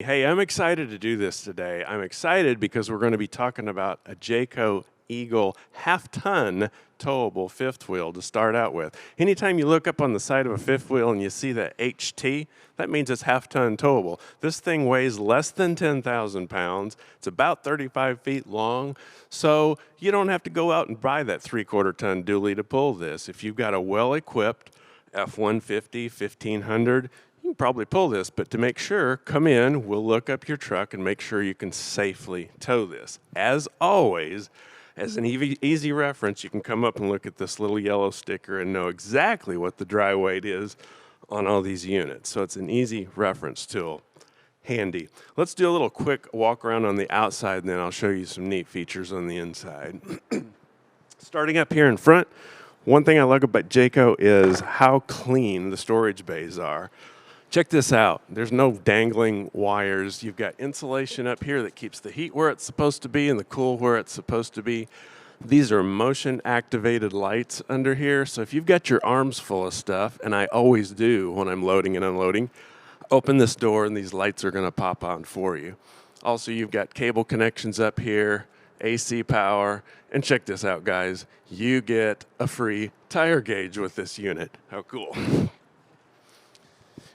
Hey, I'm excited to do this today. I'm excited because we're going to be talking about a Jayco Eagle half-ton towable fifth wheel to start out with. Anytime you look up on the side of a fifth wheel and you see the HT, that means it's half-ton towable. This thing weighs less than 10,000 pounds. It's about 35 feet long, so you don't have to go out and buy that 3/4 ton dually to pull this. If you've got a well-equipped F-150, 1500, you can probably pull this, but to make sure, come in, we'll look up your truck and make sure you can safely tow this. As always, as an easy reference, you can come up and look at this little yellow sticker and know exactly what the dry weight is on all these units. So it's an easy reference tool. Handy. Let's do a little quick walk around on the outside, and then I'll show you some neat features on the inside. Starting up here in front, one thing I like about Jayco is how clean the storage bays are. Check this out. There's no dangling wires. You've got insulation up here that keeps the heat where it's supposed to be and the cool where it's supposed to be. These are motion activated lights under here. So if you've got your arms full of stuff, and I always do when I'm loading and unloading, open this door and these lights are going to pop on for you. Also, you've got cable connections up here, AC power, and check this out, guys. You get a free tire gauge with this unit. How cool.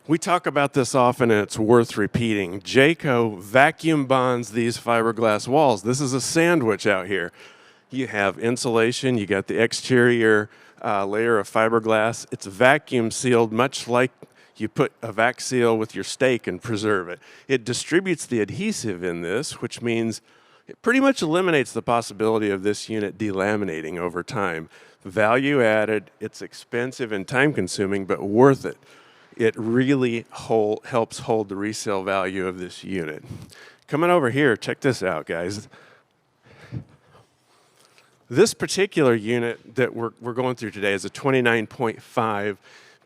We talk about this often, and it's worth repeating. Jayco vacuum bonds these fiberglass walls. This is a sandwich out here. You have insulation, you got the exterior layer of fiberglass. It's vacuum sealed, much like you put a vac seal with your steak and preserve it. It distributes the adhesive in this, which means it pretty much eliminates the possibility of this unit delaminating over time. Value added, it's expensive and time consuming, but worth it. It really helps hold the resale value of this unit. Coming over here, check this out, guys. This particular unit that we're going through today is a 29.5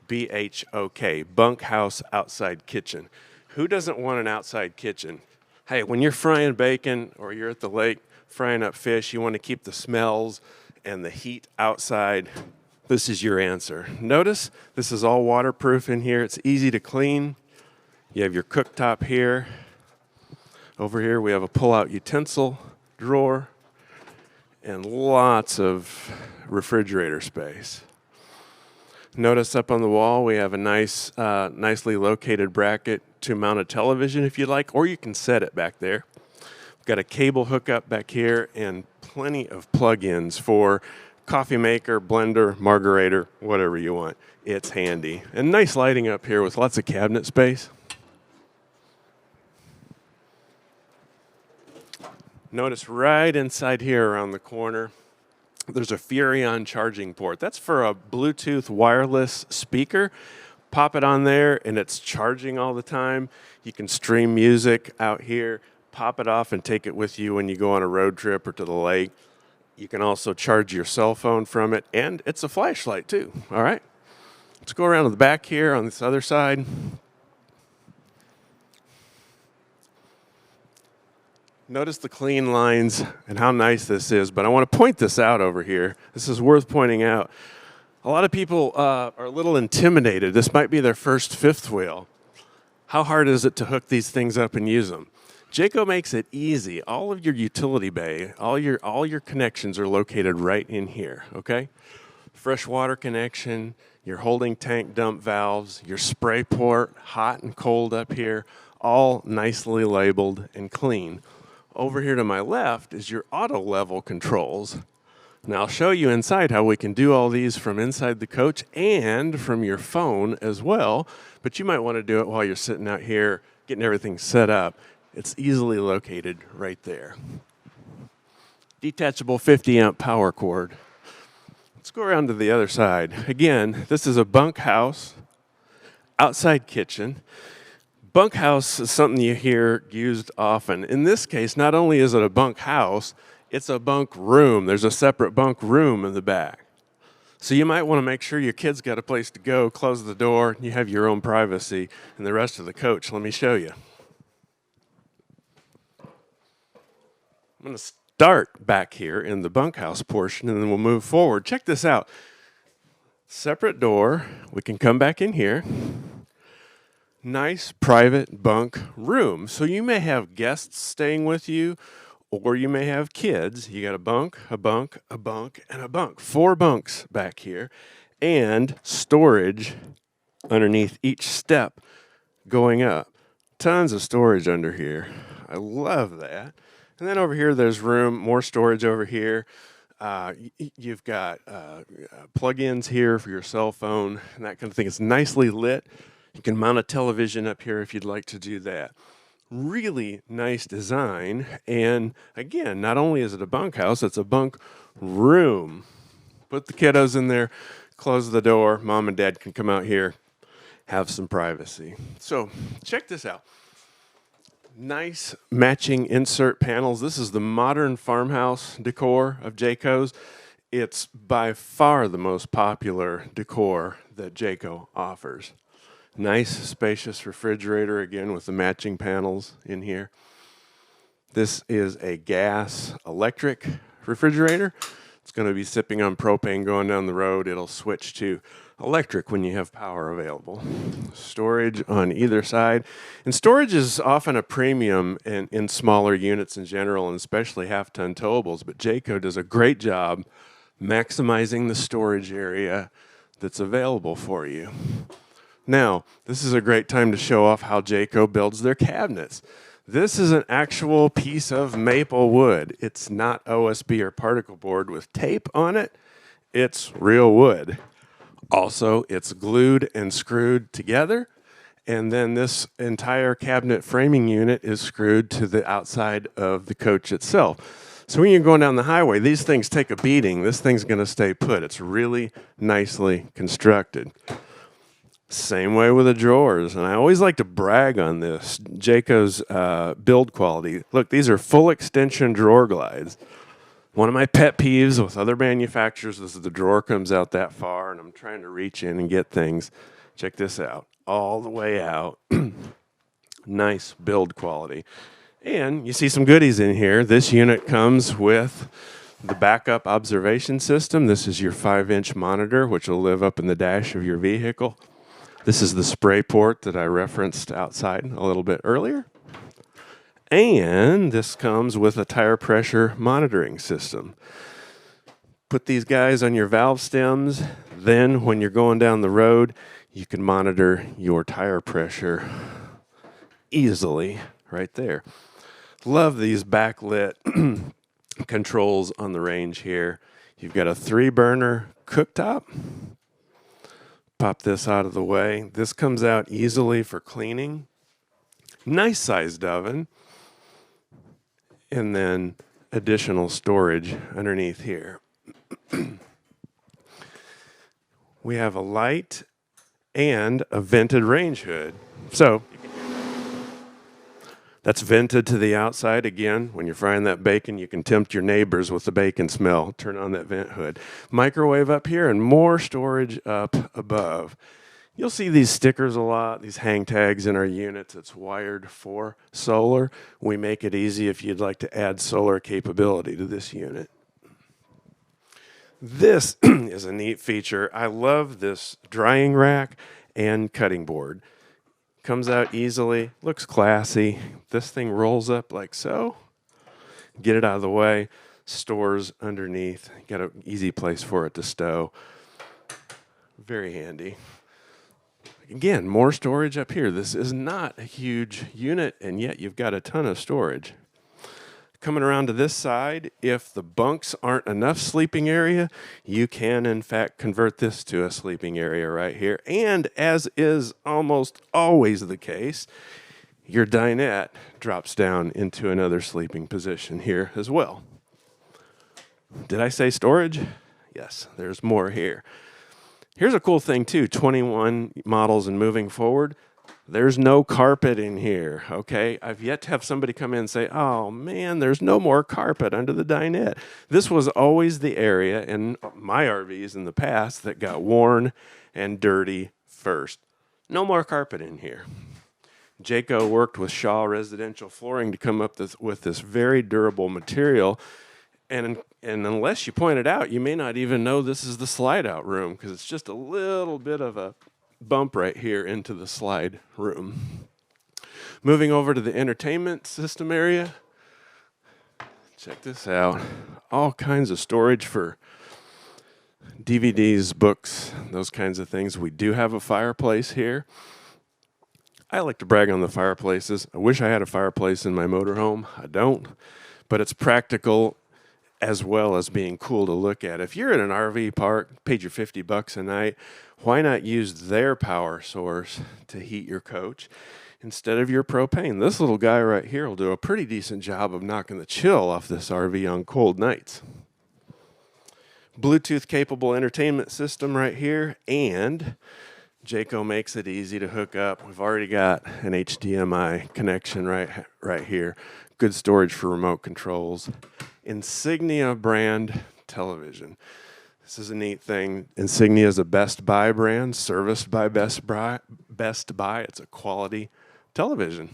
BHOK, bunkhouse outside kitchen. Who doesn't want an outside kitchen? Hey, when you're frying bacon or you're at the lake frying up fish, you want to keep the smells and the heat outside. This is your answer. Notice this is all waterproof in here. It's easy to clean. You have your cooktop here. Over here we have a pull-out utensil drawer and lots of refrigerator space. Notice up on the wall we have a nicely located bracket to mount a television if you like, or you can set it back there. We've got a cable hookup back here and plenty of plug-ins for coffee maker, blender, margarator, whatever you want. It's handy. And nice lighting up here with lots of cabinet space. Notice right inside here around the corner, there's a Furrion charging port. That's for a Bluetooth wireless speaker. Pop it on there and it's charging all the time. You can stream music out here, pop it off and take it with you when you go on a road trip or to the lake. You can also charge your cell phone from it, and it's a flashlight too, all right? Let's go around to the back here on this other side. Notice the clean lines and how nice this is, but I want to point this out over here. This is worth pointing out. A lot of people are a little intimidated. This might be their first fifth wheel. How hard is it to hook these things up and use them? Jayco makes it easy. All of your utility bay, all your connections are located right in here, okay? Fresh water connection, your holding tank dump valves, your spray port, hot and cold up here, all nicely labeled and clean. Over here to my left is your auto level controls. Now I'll show you inside how we can do all these from inside the coach and from your phone as well, but you might want to do it while you're sitting out here getting everything set up. It's easily located right there. Detachable 50 amp power cord. Let's go around to the other side. Again, this is a bunkhouse, outside kitchen. Bunkhouse is something you hear used often. In this case, not only is it a bunkhouse, it's a bunk room. There's a separate bunk room in the back. So you might want to make sure your kid's got a place to go, close the door, and you have your own privacy and the rest of the coach. Let me show you. I'm going to start back here in the bunkhouse portion, and then we'll move forward. Check this out. Separate door. We can come back in here. Nice private bunk room. So you may have guests staying with you, or you may have kids. You got a bunk, a bunk, a bunk, and a bunk. 4 bunks back here, and storage underneath each step going up. Tons of storage under here. I love that. And then over here, there's room, more storage over here. You've got plug-ins here for your cell phone and that kind of thing. It's nicely lit. You can mount a television up here if you'd like to do that. Really nice design. And again, not only is it a bunkhouse, it's a bunk room. Put the kiddos in there, close the door. Mom and dad can come out here, have some privacy. So check this out. Nice matching insert panels. This is the modern farmhouse decor of Jayco's. It's by far the most popular decor that Jayco offers. Nice spacious refrigerator again with the matching panels in here. This is a gas electric refrigerator. It's going to be sipping on propane going down the road. It'll switch to electric when you have power available. Storage on either side. And storage is often a premium in smaller units in general, and especially half-ton towables. But Jayco does a great job maximizing the storage area that's available for you. Now, this is a great time to show off how Jayco builds their cabinets. This is an actual piece of maple wood. It's not OSB or particle board with tape on it. It's real wood. Also, it's glued and screwed together, and then this entire cabinet framing unit is screwed to the outside of the coach itself. So when you're going down the highway, these things take a beating. This thing's going to stay put. It's really nicely constructed. Same way with the drawers, and I always like to brag on this, Jayco's build quality. Look, these are full extension drawer glides. One of my pet peeves with other manufacturers is the drawer comes out that far, and I'm trying to reach in and get things. Check this out, all the way out. Nice build quality. And you see some goodies in here. This unit comes with the backup observation system. This is your 5-inch monitor, which will live up in the dash of your vehicle. This is the spray port that I referenced outside a little bit earlier. And this comes with a tire pressure monitoring system. Put these guys on your valve stems. Then when you're going down the road, you can monitor your tire pressure easily right there. Love these backlit controls on the range here. You've got a 3-burner cooktop. Pop this out of the way. This comes out easily for cleaning. Nice sized oven. And then additional storage underneath here. We have a light and a vented range hood. So that's vented to the outside. Again, when you're frying that bacon, you can tempt your neighbors with the bacon smell. Turn on that vent hood. Microwave up here and more storage up above. You'll see these stickers a lot, these hang tags in our units. It's wired for solar. We make it easy if you'd like to add solar capability to this unit. This is a neat feature. I love this drying rack and cutting board. Comes out easily, looks classy. This thing rolls up like so. Get it out of the way, stores underneath. Got an easy place for it to stow. Very handy. Again, more storage up here. This is not a huge unit, and yet you've got a ton of storage. Coming around to this side, if the bunks aren't enough sleeping area, you can, in fact, convert this to a sleeping area right here. And as is almost always the case, your dinette drops down into another sleeping position here as well. Did I say storage? Yes, there's more here. Here's a cool thing too, 21 models and moving forward. There's no carpet in here, okay? I've yet to have somebody come in and say, oh man, there's no more carpet under the dinette. This was always the area in my RVs in the past that got worn and dirty first. No more carpet in here. Jayco worked with Shaw Residential Flooring to come up with this very durable material. And unless you point it out, you may not even know this is the slide-out room because it's just a little bit of a bump right here into the slide room. Moving over to the entertainment system area. Check this out. All kinds of storage for DVDs, books, those kinds of things. We do have a fireplace here. I like to brag on the fireplaces. I wish I had a fireplace in my motorhome. I don't, but it's practical as well as being cool to look at. If you're in an RV park, paid your $50 a night, why not use their power source to heat your coach instead of your propane? This little guy right here will do a pretty decent job of knocking the chill off this RV on cold nights. Bluetooth capable entertainment system right here, and Jayco makes it easy to hook up. We've already got an HDMI connection right here. Good storage for remote controls. Insignia brand television. This is a neat thing. Insignia is a Best Buy brand, serviced by Best Buy. It's a quality television.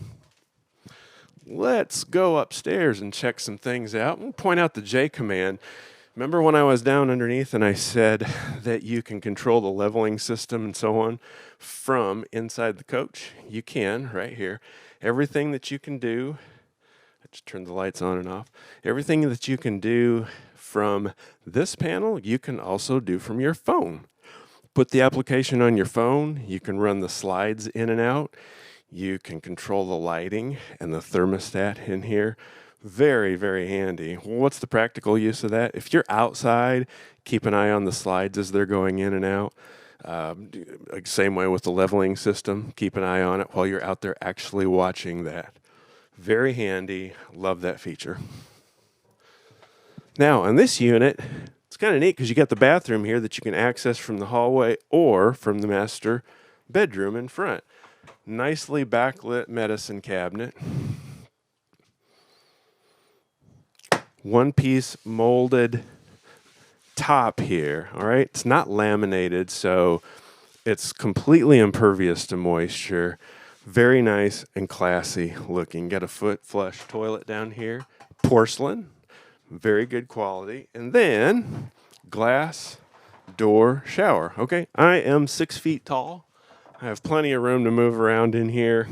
Let's go upstairs and check some things out. We'll point out the J command. Remember when I was down underneath and I said that you can control the leveling system and so on from inside the coach? You can right here. Everything that you can do, I just turned the lights on and off. Everything that you can do from this panel, you can also do from your phone. Put the application on your phone. You can run the slides in and out. You can control the lighting and the thermostat in here. Very, very handy. Well, what's the practical use of that? If you're outside, keep an eye on the slides as they're going in and out. Same way with the leveling system. Keep an eye on it while you're out there actually watching that. Very handy. Love that feature. Now, on this unit, it's kind of neat because you got the bathroom here that you can access from the hallway or from the master bedroom in front. Nicely backlit medicine cabinet. One-piece molded top here, all right? It's not laminated, so it's completely impervious to moisture. Very nice and classy looking. Got a foot flush toilet down here. Porcelain, very good quality. And then glass door shower. Okay, I am 6 feet tall. I have plenty of room to move around in here.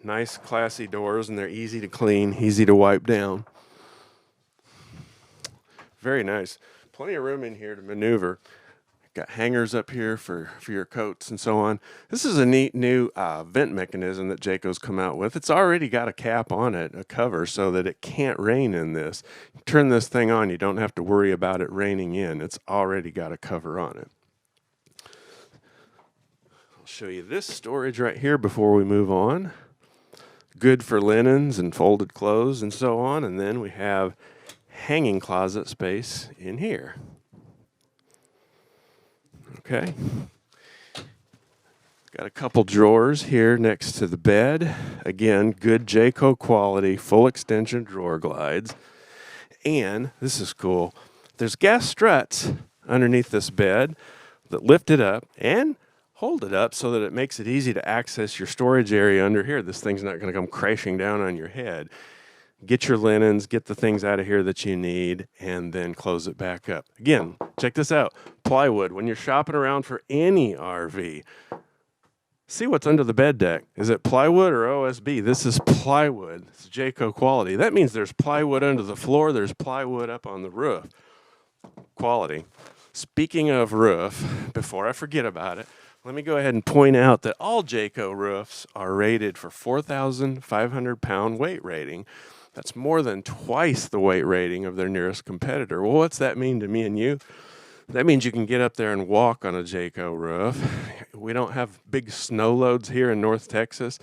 Nice, classy doors, and they're easy to clean, easy to wipe down. Very nice. Plenty of room in here to maneuver. Got hangers up here for your coats and so on. This is a neat new vent mechanism that Jayco's come out with. It's already got a cap on it, a cover, so that it can't rain in this. You turn this thing on, you don't have to worry about it raining in. It's already got a cover on it. I'll show you this storage right here before we move on. Good for linens and folded clothes and so on. And then we have hanging closet space in here. Okay. Got a couple drawers here next to the bed. Again, good Jayco quality, full extension drawer glides. And this is cool. There's gas struts underneath this bed that lift it up and hold it up so that it makes it easy to access your storage area under here. This thing's not going to come crashing down on your head. Get your linens, get the things out of here that you need, and then close it back up. Again, check this out. Plywood. When you're shopping around for any RV, see what's under the bed deck. Is it plywood or OSB? This is plywood. It's Jayco quality. That means there's plywood under the floor. There's plywood up on the roof. Quality. Speaking of roof, before I forget about it, let me go ahead and point out that all Jayco roofs are rated for 4,500 pound weight rating. That's more than twice the weight rating of their nearest competitor. Well, what's that mean to me and you? That means you can get up there and walk on a Jayco roof. We don't have big snow loads here in North Texas,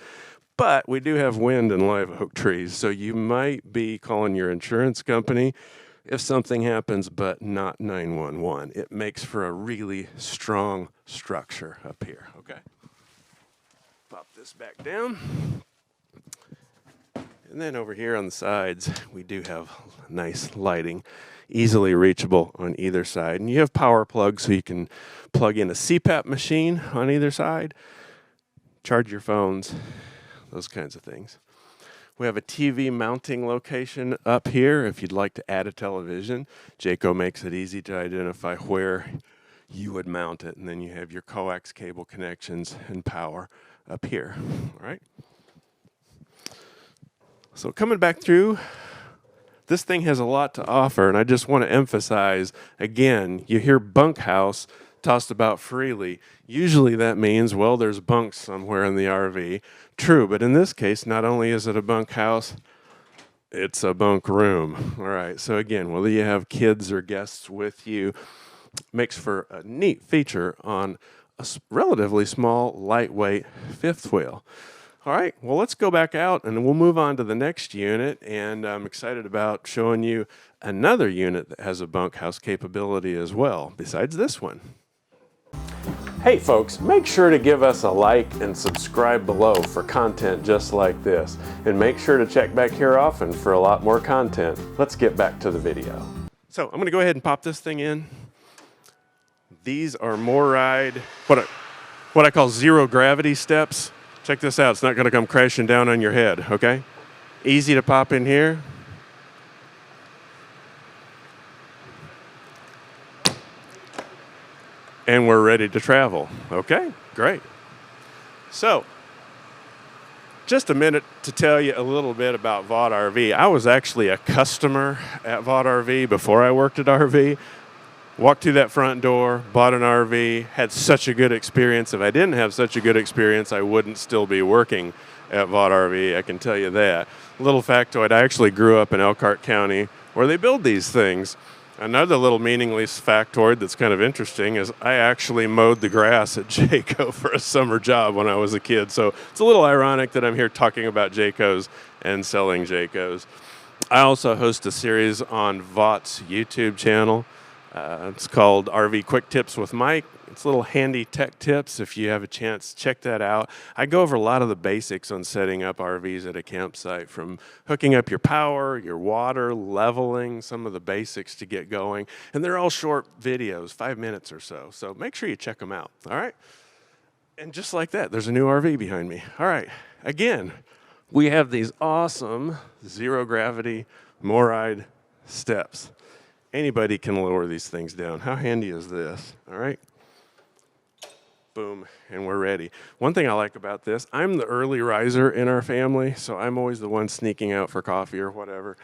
but we do have wind and live oak trees. So you might be calling your insurance company if something happens, but not 911. It makes for a really strong structure up here, okay? Pop this back down. And then over here on the sides, we do have nice lighting, easily reachable on either side. And you have power plugs, so you can plug in a CPAP machine on either side, charge your phones, those kinds of things. We have a TV mounting location up here if you'd like to add a television. Jayco makes it easy to identify where you would mount it, and then you have your coax cable connections and power up here, all right? So coming back through, this thing has a lot to offer, and I just want to emphasize, again, you hear bunkhouse tossed about freely. Usually that means, well, there's bunks somewhere in the RV. True, but in this case, not only is it a bunkhouse, it's a bunk room. All right, so again, whether you have kids or guests with you, makes for a neat feature on a relatively small, lightweight fifth wheel. All right, well, let's go back out and we'll move on to the next unit, and I'm excited about showing you another unit that has a bunkhouse capability as well, besides this one. Hey folks, make sure to give us a like and subscribe below for content just like this, and make sure to check back here often for a lot more content. Let's get back to the video. So I'm going to go ahead and pop this thing in. These are MORryde, what I call zero gravity steps. Check this out, it's not going to come crashing down on your head, okay? Easy to pop in here. And we're ready to travel. Okay, great. So, just a minute to tell you a little bit about Vaught RV. I was actually a customer at Vaught RV before I worked at RV. Walked through that front door, bought an RV, had such a good experience. If I didn't have such a good experience, I wouldn't still be working at Vaught RV, I can tell you that. Little factoid, I actually grew up in Elkhart County where they build these things. Another little meaningless factoid that's kind of interesting is I actually mowed the grass at Jayco for a summer job when I was a kid. So it's a little ironic that I'm here talking about Jaycos and selling Jaycos. I also host a series on Vaught's YouTube channel. It's called RV Quick Tips with Mike. It's little handy tech tips. If you have a chance, check that out. I go over a lot of the basics on setting up RVs at a campsite, from hooking up your power, your water, leveling, some of the basics to get going. And they're all short videos, 5 minutes or so. So make sure you check them out, all right? And just like that, there's a new RV behind me. All right, again, we have these awesome zero gravity MORryde steps. Anybody can lower these things down. How handy is this? All right. Boom, and we're ready. One thing I like about this, I'm the early riser in our family, so I'm always the one sneaking out for coffee or whatever.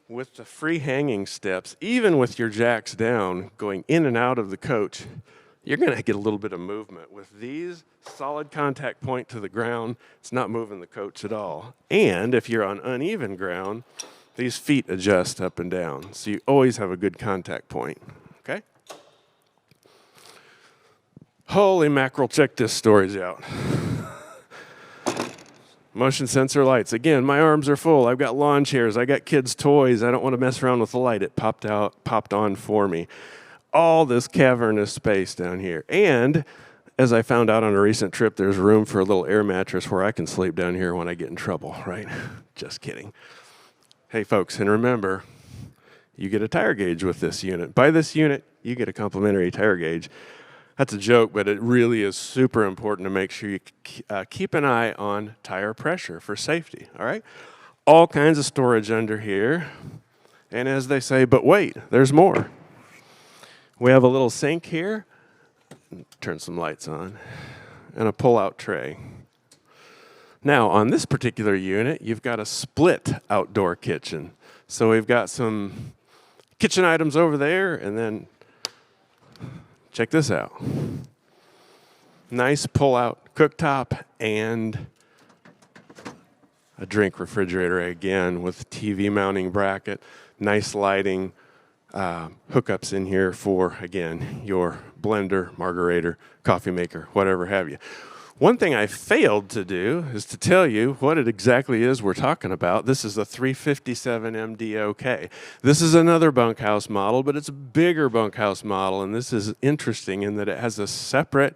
With the free hanging steps, even with your jacks down, going in and out of the coach, you're going to get a little bit of movement. With these, solid contact point to the ground, it's not moving the coach at all. And if you're on uneven ground, these feet adjust up and down, so you always have a good contact point, okay? Holy mackerel, check this storage out. Motion sensor lights. Again, my arms are full. I've got lawn chairs. I got kids' toys. I don't want to mess around with the light. It popped on for me. All this cavernous space down here. And as I found out on a recent trip, there's room for a little air mattress where I can sleep down here when I get in trouble, right? Just kidding. Hey folks, and remember, you get a tire gauge with this unit. By this unit, you get a complimentary tire gauge. That's a joke, but it really is super important to make sure you keep an eye on tire pressure for safety, all right? All kinds of storage under here. And as they say, but wait, there's more. We have a little sink here. Turn some lights on. And a pull-out tray. Now, on this particular unit, you've got a split outdoor kitchen. So we've got some kitchen items over there, and then check this out. Nice pull-out cooktop and a drink refrigerator again with TV mounting bracket. Nice lighting, hookups in here for, again, your blender, margarator, coffee maker, whatever have you. One thing I failed to do is to tell you what it exactly is we're talking about. This is a 357 MDOK. This is another bunkhouse model, but it's a bigger bunkhouse model, and this is interesting in that it has a separate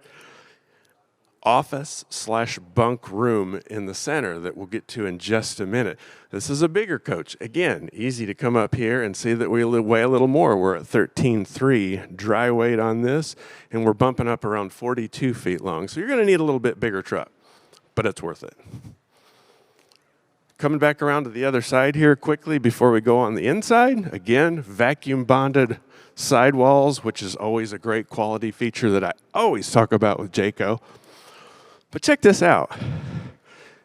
office/bunk room in the center that we'll get to in just a minute. This is a bigger coach. Again, easy to come up here and see that we weigh a little more. We're at 13.3 dry weight on this, and we're bumping up around 42 feet long. So you're going to need a little bit bigger truck, but it's worth it. Coming back around to the other side here quickly before we go on the inside. Again, vacuum bonded sidewalls, which is always a great quality feature that I always talk about with Jayco. But check this out.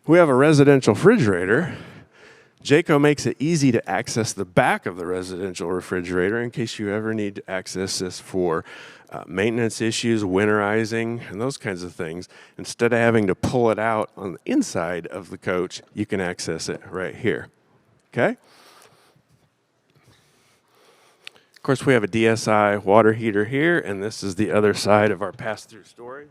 We have a residential refrigerator. Jayco makes it easy to access the back of the residential refrigerator in case you ever need to access this for maintenance issues, winterizing, and those kinds of things. Instead of having to pull it out on the inside of the coach, you can access it right here. Okay? Of course, we have a DSI water heater here, and this is the other side of our pass-through storage.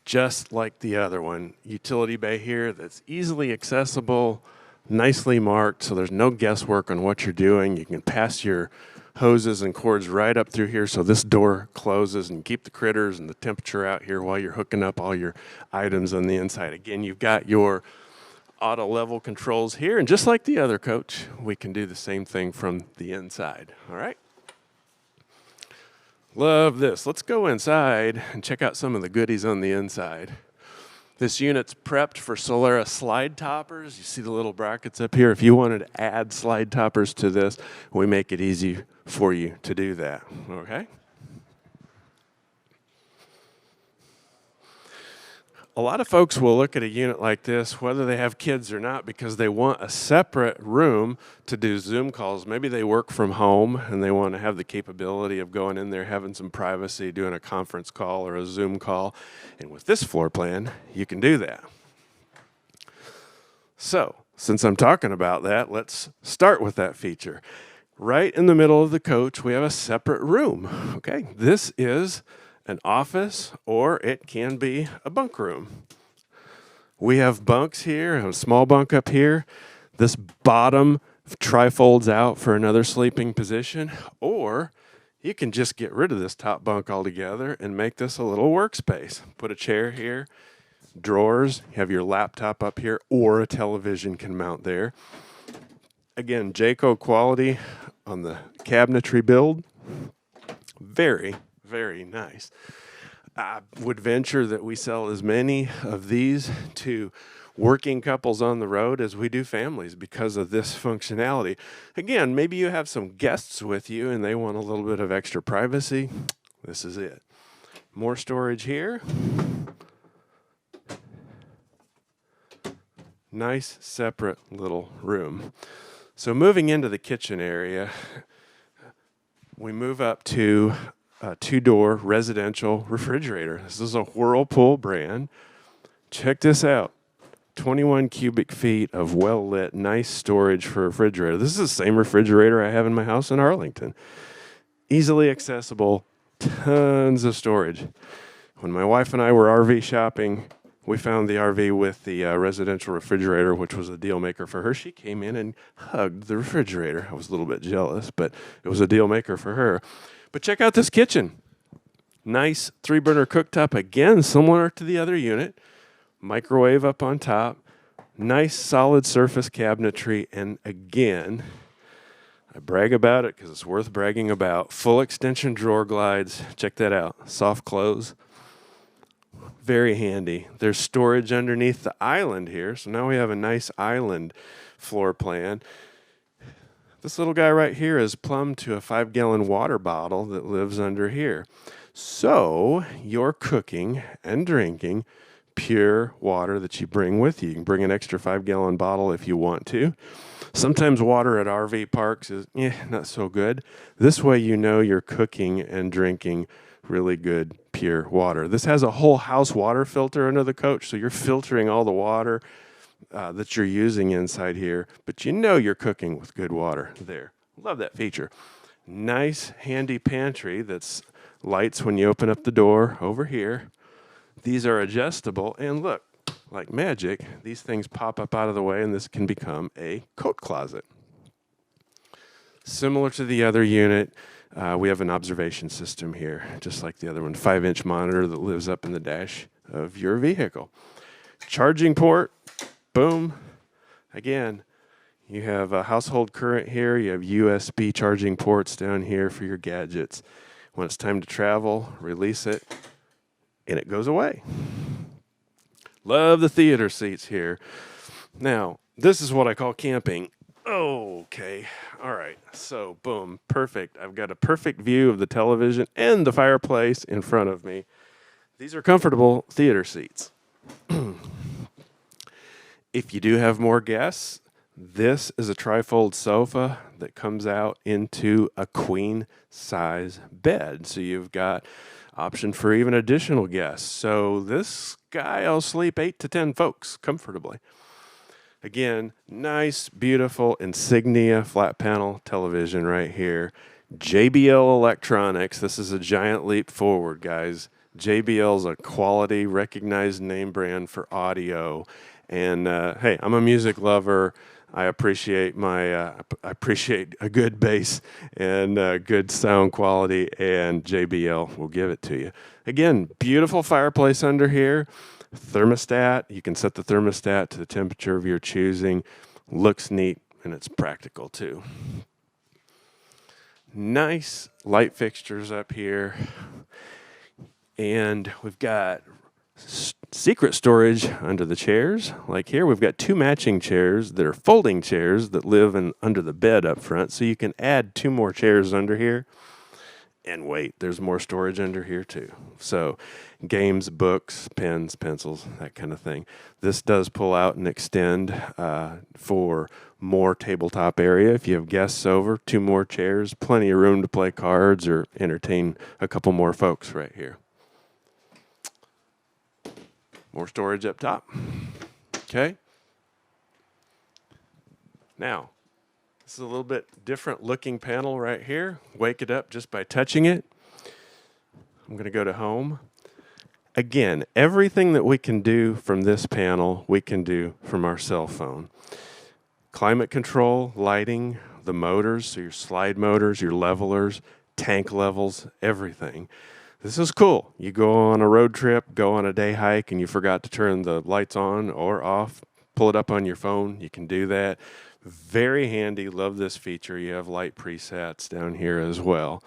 Just like the other one, utility bay here that's easily accessible, nicely marked, so there's no guesswork on what you're doing. You can pass your hoses and cords right up through here so this door closes and keep the critters and the temperature out here while you're hooking up all your items on the inside. Again, you've got your auto level controls here, and just like the other coach, we can do the same thing from the inside. All right? Love this. Let's go inside and check out some of the goodies on the inside. This unit's prepped for Solera slide toppers. You see the little brackets up here. If you wanted to add slide toppers to this, we make it easy for you to do that, okay? A lot of folks will look at a unit like this, whether they have kids or not, because they want a separate room to do Zoom calls. Maybe they work from home and they want to have the capability of going in there, having some privacy, doing a conference call or a Zoom call. And with this floor plan, you can do that. So, since I'm talking about that, let's start with that feature. Right in the middle of the coach, we have a separate room. Okay, this is an office, or it can be a bunk room. We have bunks here, a small bunk up here. This bottom trifolds out for another sleeping position, or you can just get rid of this top bunk altogether and make this a little workspace. Put a chair here, drawers, you have your laptop up here, or a television can mount there. Again, Jayco quality on the cabinetry build. Very nice. I would venture that we sell as many of these to working couples on the road as we do families because of this functionality. Again, maybe you have some guests with you and they want a little bit of extra privacy. This is it. More storage here. Nice separate little room. So moving into the kitchen area, we move up to a 2-door residential refrigerator. This is a Whirlpool brand. Check this out. 21 cubic feet of well-lit, nice storage for a refrigerator. This is the same refrigerator I have in my house in Arlington. Easily accessible, tons of storage. When my wife and I were RV shopping, we found the RV with the residential refrigerator, which was a deal maker for her. She came in and hugged the refrigerator. I was a little bit jealous, but it was a deal maker for her. But check out this kitchen. Nice 3-burner cooktop, again, similar to the other unit. Microwave up on top. Nice solid surface cabinetry. And again, I brag about it because it's worth bragging about. Full extension drawer glides. Check that out. Soft close. Very handy. There's storage underneath the island here. So now we have a nice island floor plan. This little guy right here is plumbed to a 5-gallon water bottle that lives under here. So you're cooking and drinking pure water that you bring with you. You can bring an extra 5-gallon bottle if you want to. Sometimes water at RV parks is not so good. This way you know you're cooking and drinking really good pure water. This has a whole house water filter under the coach, so you're filtering all the water that you're using inside here, but you know you're cooking with good water there. Love that feature. Nice handy pantry that's lights when you open up the door over here. These are adjustable, and look, like magic, these things pop up out of the way, and this can become a coat closet. Similar to the other unit, we have an observation system here, just like the other one, 5-inch monitor that lives up in the dash of your vehicle. Charging port. Boom. Again, you have a household current here. You have USB charging ports down here for your gadgets. When it's time to travel, release it, and it goes away. Love the theater seats here. Now, this is what I call camping. Okay. All right. So, boom. Perfect. I've got a perfect view of the television and the fireplace in front of me. These are comfortable theater seats. If you do have more guests, this is a trifold sofa that comes out into a queen size bed. So you've got option for even additional guests. So this guy will sleep 8 to 10 folks comfortably. Again, nice, beautiful Insignia flat panel television right here. JBL Electronics. This is a giant leap forward, guys. JBL is a quality, recognized name brand for audio. And hey, I'm a music lover. I appreciate I appreciate a good bass and good sound quality, and JBL will give it to you. Again, beautiful fireplace under here. Thermostat. You can set the thermostat to the temperature of your choosing. Looks neat, and it's practical too. Nice light fixtures up here. And we've got secret storage under the chairs. Like here, we've got 2 matching chairs that are folding chairs that live under the bed up front. So you can add 2 more chairs under here. And wait, there's more storage under here too. So games, books, pens, pencils, that kind of thing. This does pull out and extend for more tabletop area. If you have guests over, 2 more chairs, plenty of room to play cards or entertain a couple more folks right here. More storage up top. Okay. Now, this is a little bit different looking panel right here. Wake it up just by touching it. I'm going to go to home. Again, everything that we can do from this panel, we can do from our cell phone. Climate control, lighting, the motors, so your slide motors, your levelers, tank levels, everything. This is cool. You go on a road trip, go on a day hike, and you forgot to turn the lights on or off. Pull it up on your phone. You can do that. Very handy. Love this feature. You have light presets down here as well.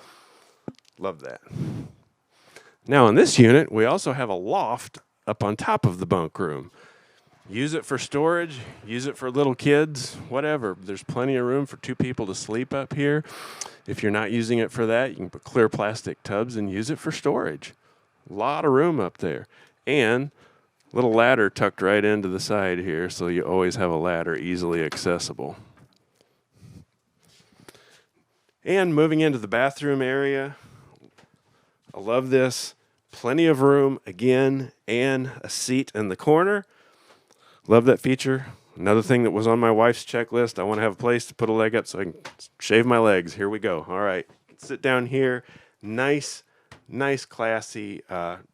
Love that. Now, in this unit, we also have a loft up on top of the bunk room. Use it for storage. Use it for little kids, whatever. There's plenty of room for 2 people to sleep up here. If you're not using it for that, you can put clear plastic tubs and use it for storage. A lot of room up there. And little ladder tucked right into the side here, so you always have a ladder easily accessible. And moving into the bathroom area, I love this. Plenty of room again, and a seat in the corner. Love that feature. Another thing that was on my wife's checklist, I want to have a place to put a leg up so I can shave my legs. Here we go. All right. Sit down here. Nice, classy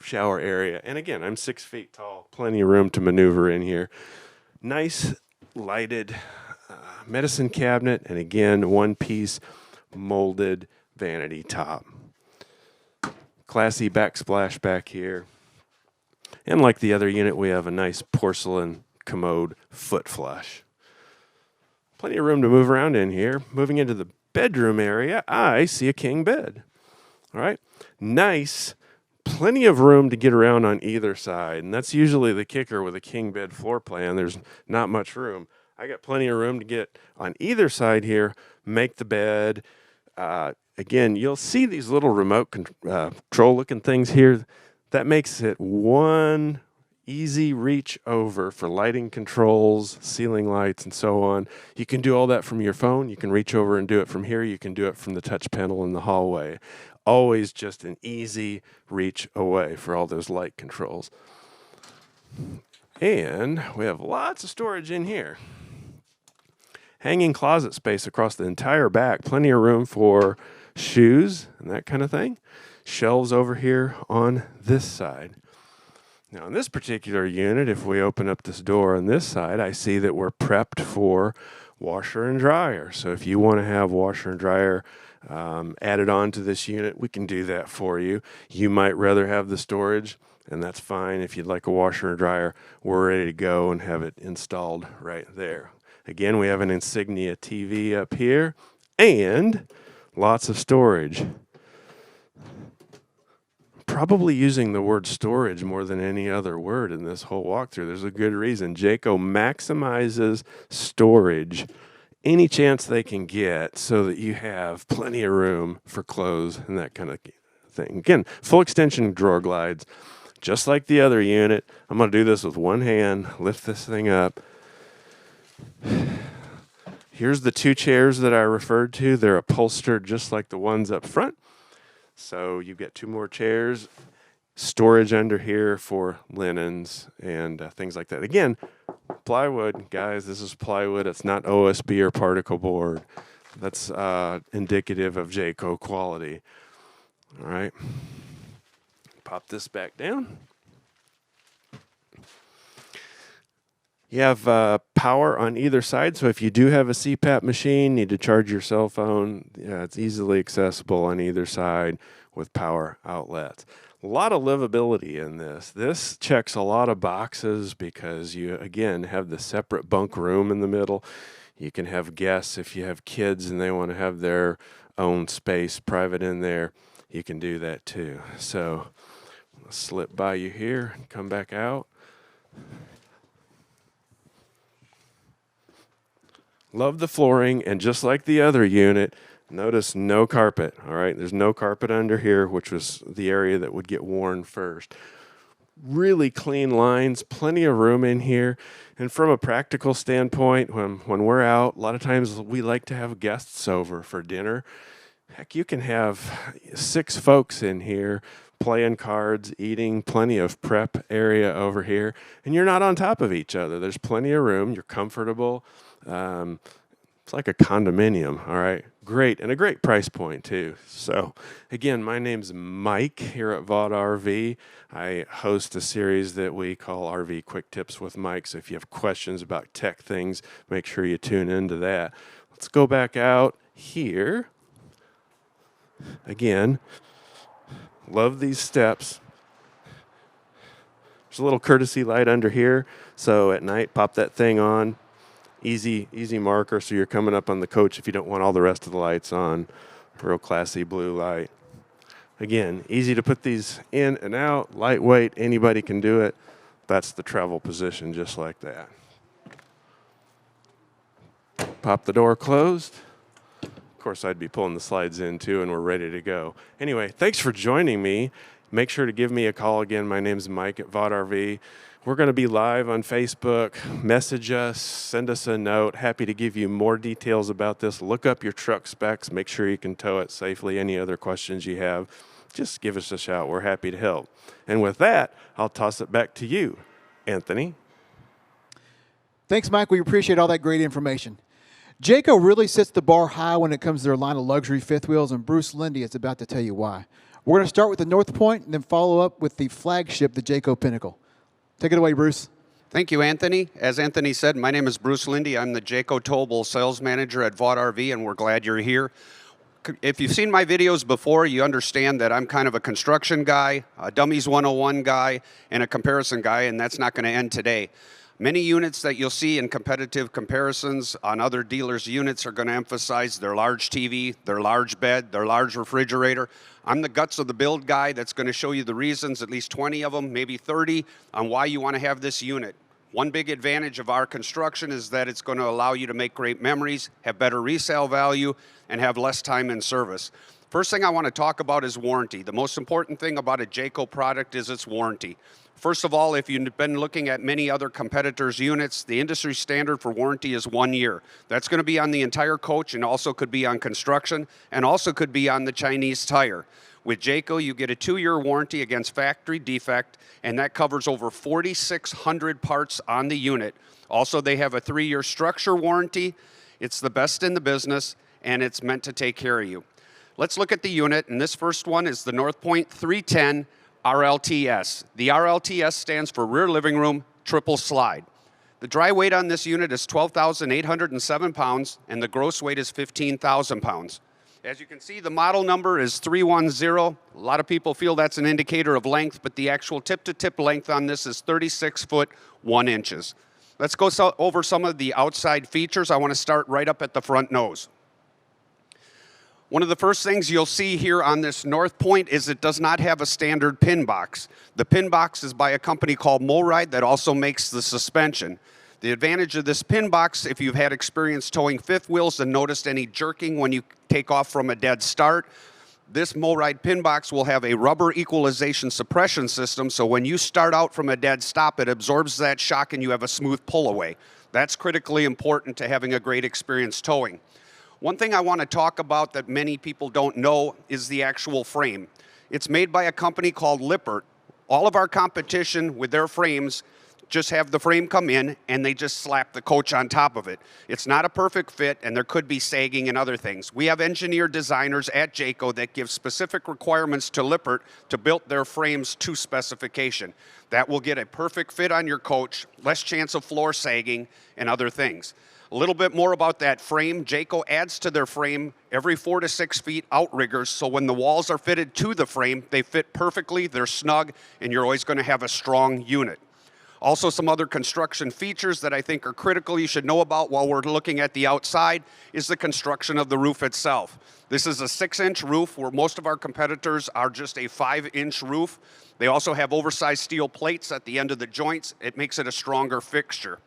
shower area. And again, I'm 6 feet tall. Plenty of room to maneuver in here. Nice lighted medicine cabinet. And again, 1-piece molded vanity top. Classy backsplash back here. And like the other unit, we have a nice porcelain commode foot flush. Plenty of room to move around in here. Moving into the bedroom area, I see a king bed. All right. Nice. Plenty of room to get around on either side. And that's usually the kicker with a king bed floor plan. There's not much room. I got plenty of room to get on either side here, make the bed. Again, you'll see these little remote control looking things here. That makes it one easy reach over for lighting controls, ceiling lights, and so on. You can do all that from your phone. You can reach over and do it from here. You can do it from the touch panel in the hallway. Always just an easy reach away for all those light controls. And we have lots of storage in here. Hanging closet space across the entire back. Plenty of room for shoes and that kind of thing. Shelves over here on this side. Now, in this particular unit, if we open up this door on this side, I see that we're prepped for washer and dryer. So if you want to have washer and dryer added on to this unit, we can do that for you. You might rather have the storage, and that's fine. If you'd like a washer and dryer, we're ready to go and have it installed right there. Again, we have an Insignia TV up here and lots of storage. probably using the word storage more than any other word in this whole walkthrough. There's a good reason. Jayco maximizes storage any chance they can get so that you have plenty of room for clothes and that kind of thing. Again, full extension drawer glides, just like the other unit. I'm going to do this with one hand, lift this thing up. Here's the 2 chairs that I referred to. They're upholstered just like the ones up front. So you get 2 more chairs, storage under here for linens and things like that. Again, plywood, guys, this is plywood. It's not OSB or particle board. That's indicative of Jayco quality. All right. Pop this back down. You have power on either side, so if you do have a CPAP machine, need to charge your cell phone, it's easily accessible on either side with power outlets. A lot of livability in this. This checks a lot of boxes because you, again, have the separate bunk room in the middle. You can have guests if you have kids and they want to have their own space private in there. You can do that too. So I'll slip by you here and come back out. Love the flooring, and just like the other unit, notice no carpet, all right? There's no carpet under here, which was the area that would get worn first. Really clean lines, plenty of room in here. And from a practical standpoint, when we're out, a lot of times we like to have guests over for dinner. Heck, you can have 6 folks in here playing cards, eating, plenty of prep area over here, and you're not on top of each other. There's plenty of room. You're comfortable. It's like a condominium, all right? Great, and a great price point, too. So, again, my name's Mike here at Vaught RV. I host a series that we call RV Quick Tips with Mike, so if you have questions about tech things, make sure you tune into that. Let's go back out here. Again, love these steps. There's a little courtesy light under here, so at night, pop that thing on. Easy marker, so you're coming up on the coach if you don't want all the rest of the lights on. Real classy blue light. Again, easy to put these in and out, lightweight, anybody can do it. That's the travel position, just like that. Pop the door closed. Of course, I'd be pulling the slides in too, and we're ready to go. Anyway, thanks for joining me. Make sure to give me a call again. My name's Mike at Vaught RV. We're going to be live on Facebook. Message us, send us a note. Happy to give you more details about this. Look up your truck specs. Make sure you can tow it safely. Any other questions you have, just give us a shout. We're happy to help. And with that, I'll toss it back to you, Anthony. Thanks, Mike. We appreciate all that great information. Jayco really sets the bar high when it comes to their line of luxury fifth wheels, and Bruce Lindy is about to tell you why. We're going to start with the North Point and then follow up with the flagship, the Jayco Pinnacle. Take it away, Bruce. Thank you, Anthony. As Anthony said, my name is Bruce Lindy. I'm the Jayco Towable Sales Manager at Vaught RV, and we're glad you're here. If you've seen my videos before, you understand that I'm kind of a construction guy, a Dummies 101 guy, and a comparison guy, and that's not going to end today. Many units that you'll see in competitive comparisons on other dealers' units are going to emphasize their large TV, their large bed, their large refrigerator. I'm the guts of the build guy that's going to show you the reasons, at least 20 of them, maybe 30, on why you want to have this unit. One big advantage of our construction is that it's going to allow you to make great memories, have better resale value, and have less time in service. First thing I want to talk about is warranty. The most important thing about a Jayco product is its warranty. First of all, if you've been looking at many other competitors' units, the industry standard for warranty is 1 year. That's going to be on the entire coach and also could be on construction and also could be on the Chinese tire. With Jayco, you get a 2-year warranty against factory defect, and that covers over 4,600 parts on the unit. Also, they have a 3-year structure warranty. It's the best in the business, and it's meant to take care of you. Let's look at the unit, and this first one is the North Point 310 RLTS. The RLTS stands for Rear Living Room Triple Slide. The dry weight on this unit is 12,807 pounds, and the gross weight is 15,000 pounds. As you can see, the model number is 310. A lot of people feel that's an indicator of length, but the actual tip-to-tip length on this is 36 foot 1 inches. Let's go over some of the outside features. I want to start right up at the front nose. One of the first things you'll see here on this north point is it does not have a standard pin box. The pin box is by a company called Molride that also makes the suspension. The advantage of this pin box, if you've had experience towing fifth wheels and noticed any jerking when you take off from a dead start, this Molride pin box will have a rubber equalization suppression system, so when you start out from a dead stop, it absorbs that shock and you have a smooth pull away. That's critically important to having a great experience towing. One thing I want to talk about that many people don't know is the actual frame. It's made by a company called Lippert. All of our competition with their frames just have the frame come in and they just slap the coach on top of it. It's not a perfect fit and there could be sagging and other things. We have engineered designers at Jayco that give specific requirements to Lippert to build their frames to specification. That will get a perfect fit on your coach, less chance of floor sagging and other things. A little bit more about that frame. Jayco adds to their frame every 4 to 6 feet outriggers, so when the walls are fitted to the frame, they fit perfectly, they're snug, and you're always going to have a strong unit. Also, some other construction features that I think are critical you should know about while we're looking at the outside is the construction of the roof itself. This is a 6-inch roof where most of our competitors are just a 5-inch roof. They also have oversized steel plates at the end of the joints. It makes it a stronger fixture.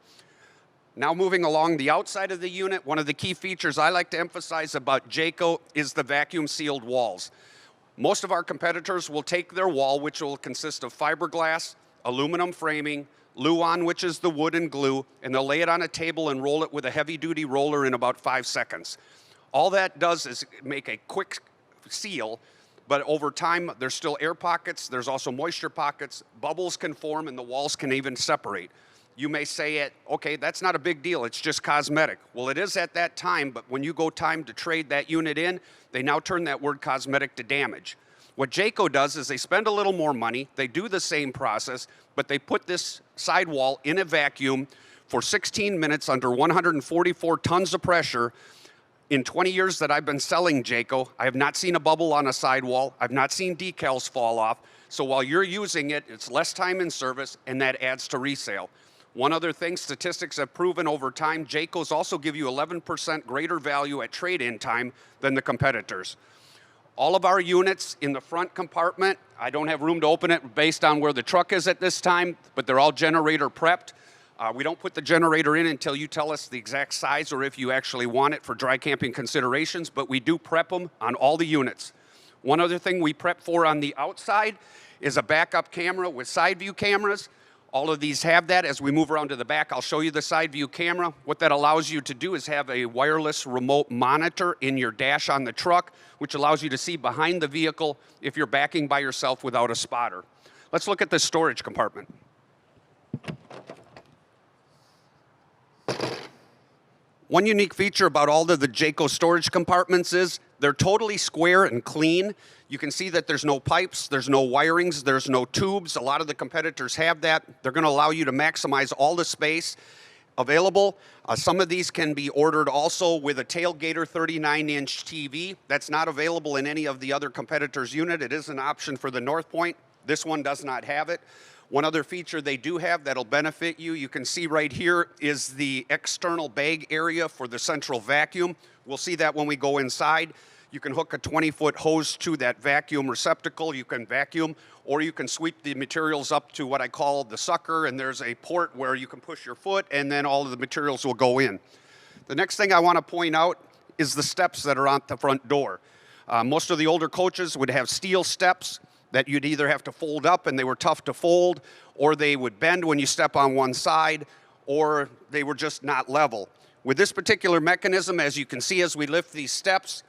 Now moving along the outside of the unit, one of the key features I like to emphasize about Jayco is the vacuum sealed walls. Most of our competitors will take their wall, which will consist of fiberglass, aluminum framing, Luan, which is the wood and glue, and they'll lay it on a table and roll it with a heavy-duty roller in about 5 seconds. All that does is make a quick seal, but over time, there's still air pockets, there's also moisture pockets, bubbles can form, and the walls can even separate. You may say, okay, that's not a big deal, it's just cosmetic. Well, it is at that time, but when you go time to trade that unit in, they now turn that word cosmetic to damage. What Jayco does is they spend a little more money, they do the same process, but they put this sidewall in a vacuum for 16 minutes under 144 tons of pressure. In 20 years that I've been selling Jayco, I have not seen a bubble on a sidewall, I've not seen decals fall off, so while you're using it, it's less time in service, and that adds to resale. One other thing, statistics have proven over time, Jayco's also give you 11% greater value at trade-in time than the competitors. All of our units in the front compartment, I don't have room to open it based on where the truck is at this time, but they're all generator prepped. We don't put the generator in until you tell us the exact size or if you actually want it for dry camping considerations, but we do prep them on all the units. One other thing we prep for on the outside is a backup camera with side view cameras. All of these have that. As we move around to the back, I'll show you the side view camera. What that allows you to do is have a wireless remote monitor in your dash on the truck, which allows you to see behind the vehicle if you're backing by yourself without a spotter. Let's look at the storage compartment. One unique feature about all of the Jayco storage compartments is they're totally square and clean. You can see that there's no pipes, there's no wirings, there's no tubes. A lot of the competitors have that. They're going to allow you to maximize all the space available. Some of these can be ordered also with a tailgater 39-inch TV. That's not available in any of the other competitors' unit. It is an option for the North Point. This one does not have it. One other feature they do have that'll benefit you, you can see right here is the external bag area for the central vacuum. We'll see that when we go inside. You can hook a 20-foot hose to that vacuum receptacle. You can vacuum, or you can sweep the materials up to what I call the sucker, and there's a port where you can push your foot, and then all of the materials will go in. The next thing I want to point out is the steps that are on the front door. Most of the older coaches would have steel steps that you'd either have to fold up, and they were tough to fold, or they would bend when you step on one side, or they were just not level. With this particular mechanism, as you can see as we lift these steps,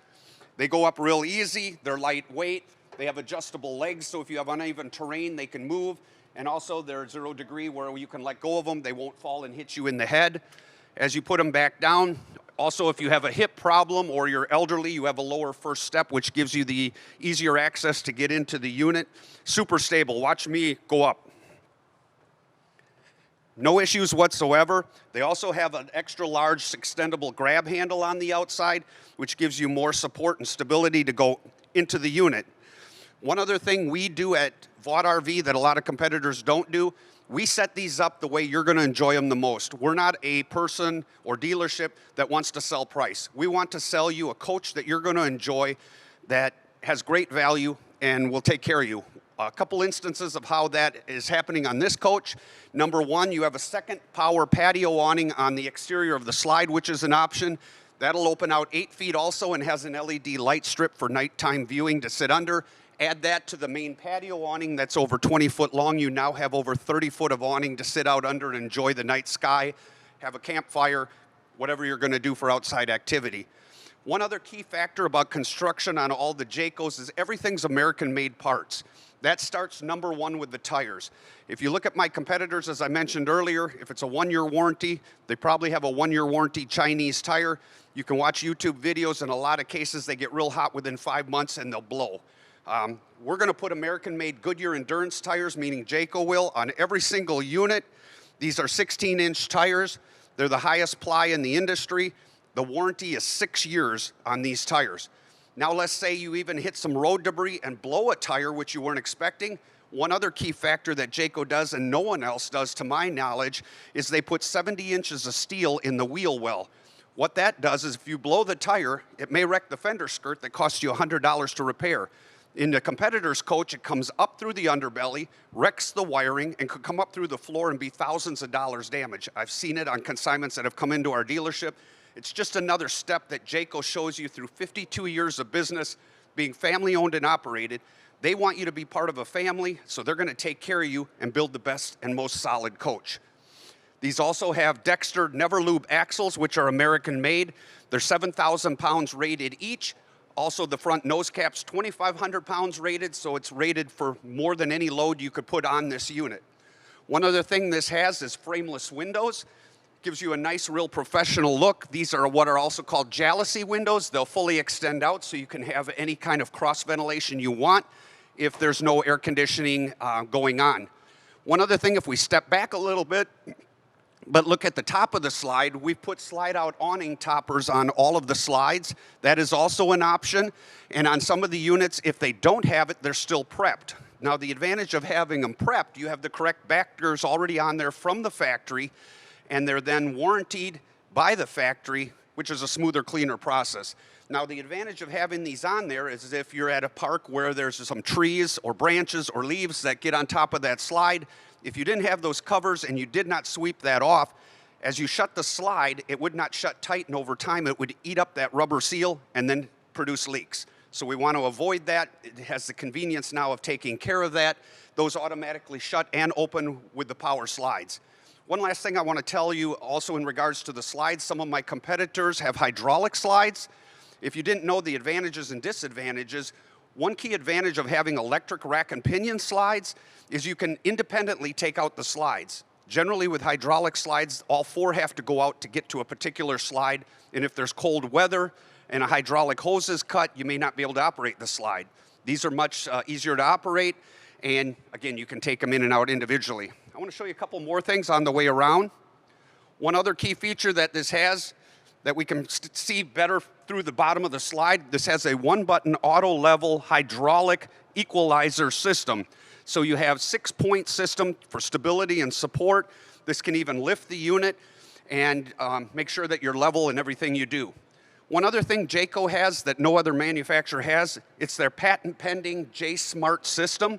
they go up real easy, they're lightweight, they have adjustable legs, so if you have uneven terrain, they can move, and also they're 0 degree where you can let go of them, they won't fall and hit you in the head. As you put them back down, also if you have a hip problem or you're elderly, you have a lower first step, which gives you the easier access to get into the unit. Super stable, watch me go up. No issues whatsoever. They also have an extra large extendable grab handle on the outside, which gives you more support and stability to go into the unit. One other thing we do at Vaught RV that a lot of competitors don't do We set these up the way you're going to enjoy them the most. We're not a person or dealership that wants to sell price. We want to sell you a coach that you're going to enjoy, that has great value and will take care of you. A couple instances of how that is happening on this coach. Number one, you have a second power patio awning on the exterior of the slide, which is an option. That'll open out 8 feet also and has an LED light strip for nighttime viewing to sit under. Add that to the main patio awning that's over 20 foot long. You now have over 30 foot of awning to sit out under and enjoy the night sky, have a campfire, whatever you're going to do for outside activity. One other key factor about construction on all the Jaycos is everything's American-made parts. That starts number one with the tires. If you look at my competitors, as I mentioned earlier, if it's a 1-year warranty, they probably have a 1-year warranty Chinese tire. You can watch YouTube videos. In a lot of cases, they get real hot within 5 months and they'll blow. We're going to put American-made Goodyear endurance tires, meaning Jayco will, on every single unit. These are 16-inch tires. They're the highest ply in the industry. The warranty is 6 years on these tires. Now let's say you even hit some road debris and blow a tire, which you weren't expecting. One other key factor that Jayco does and no one else does to my knowledge is they put 70 inches of steel in the wheel well. What that does is if you blow the tire, it may wreck the fender skirt that costs you $100 to repair. In the competitor's coach, it comes up through the underbelly, wrecks the wiring, and could come up through the floor and be thousands of dollars damage. I've seen it on consignments that have come into our dealership. It's just another step that Jayco shows you through 52 years of business, being family owned and operated. They want you to be part of a family, so they're going to take care of you and build the best and most solid coach. These also have Dexter Never Lube axles, which are American made. They're 7,000 pounds rated each. Also, the front nose cap's 2,500 pounds rated, so it's rated for more than any load you could put on this unit. One other thing this has is frameless windows. Gives you a nice, real professional look. These are what are also called jalousie windows. They'll fully extend out so you can have any kind of cross ventilation you want if there's no air conditioning going on. One other thing, if we step back a little bit, but look at the top of the slide, we've put slide-out awning toppers on all of the slides. That is also an option. And on some of the units, if they don't have it, they're still prepped. Now, the advantage of having them prepped, you have the correct backers already on there from the factory, and they're then warranted by the factory, which is a smoother, cleaner process. Now, the advantage of having these on there is if you're at a park where there's some trees or branches or leaves that get on top of that slide, if you didn't have those covers and you did not sweep that off, as you shut the slide, it would not shut tight, and over time it would eat up that rubber seal and then produce leaks. So we want to avoid that. It has the convenience now of taking care of that. Those automatically shut and open with the power slides. One last thing I want to tell you also in regards to the slides, some of my competitors have hydraulic slides. If you didn't know the advantages and disadvantages, one key advantage of having electric rack and pinion slides is you can independently take out the slides. Generally with hydraulic slides, all 4 have to go out to get to a particular slide, and if there's cold weather and a hydraulic hose is cut, you may not be able to operate the slide. These are much easier to operate, and again, you can take them in and out individually. I want to show you a couple more things on the way around. One other key feature that this has that we can see better through the bottom of the slide, this has a 1-button auto-level hydraulic equalizer system. So you have 6-point system for stability and support. This can even lift the unit and make sure that you're level in everything you do. One other thing Jayco has that no other manufacturer has, it's their patent-pending J-Smart system.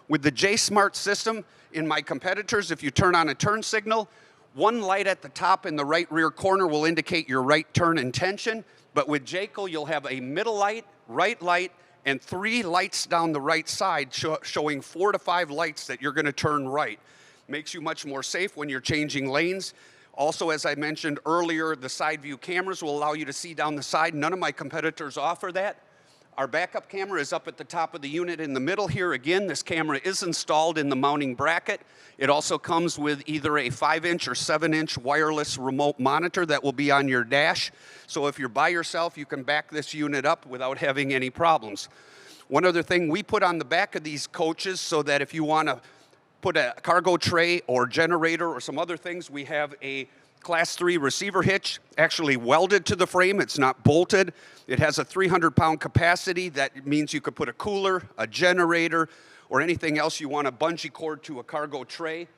With the J-Smart system, in my competitors, if you turn on a turn signal, 1 light at the top in the right rear corner will indicate your right turn intention, but with Jayco, you'll have a middle light, right light, and 3 lights down the right side showing 4 to 5 lights that you're going to turn right. Makes you much more safe when you're changing lanes. Also, as I mentioned earlier, the side view cameras will allow you to see down the side. None of my competitors offer that. Our backup camera is up at the top of the unit in the middle here. Again, this camera is installed in the mounting bracket. It also comes with either a 5-inch or 7-inch wireless remote monitor that will be on your dash. So if you're by yourself, you can back this unit up without having any problems. One other thing we put on the back of these coaches so that if you want to put a cargo tray or generator or some other things, we have a Class 3 receiver hitch, actually welded to the frame. It's not bolted. It has a 300-pound capacity. That means you could put a cooler, a generator, or anything else you want a bungee cord to a cargo tray.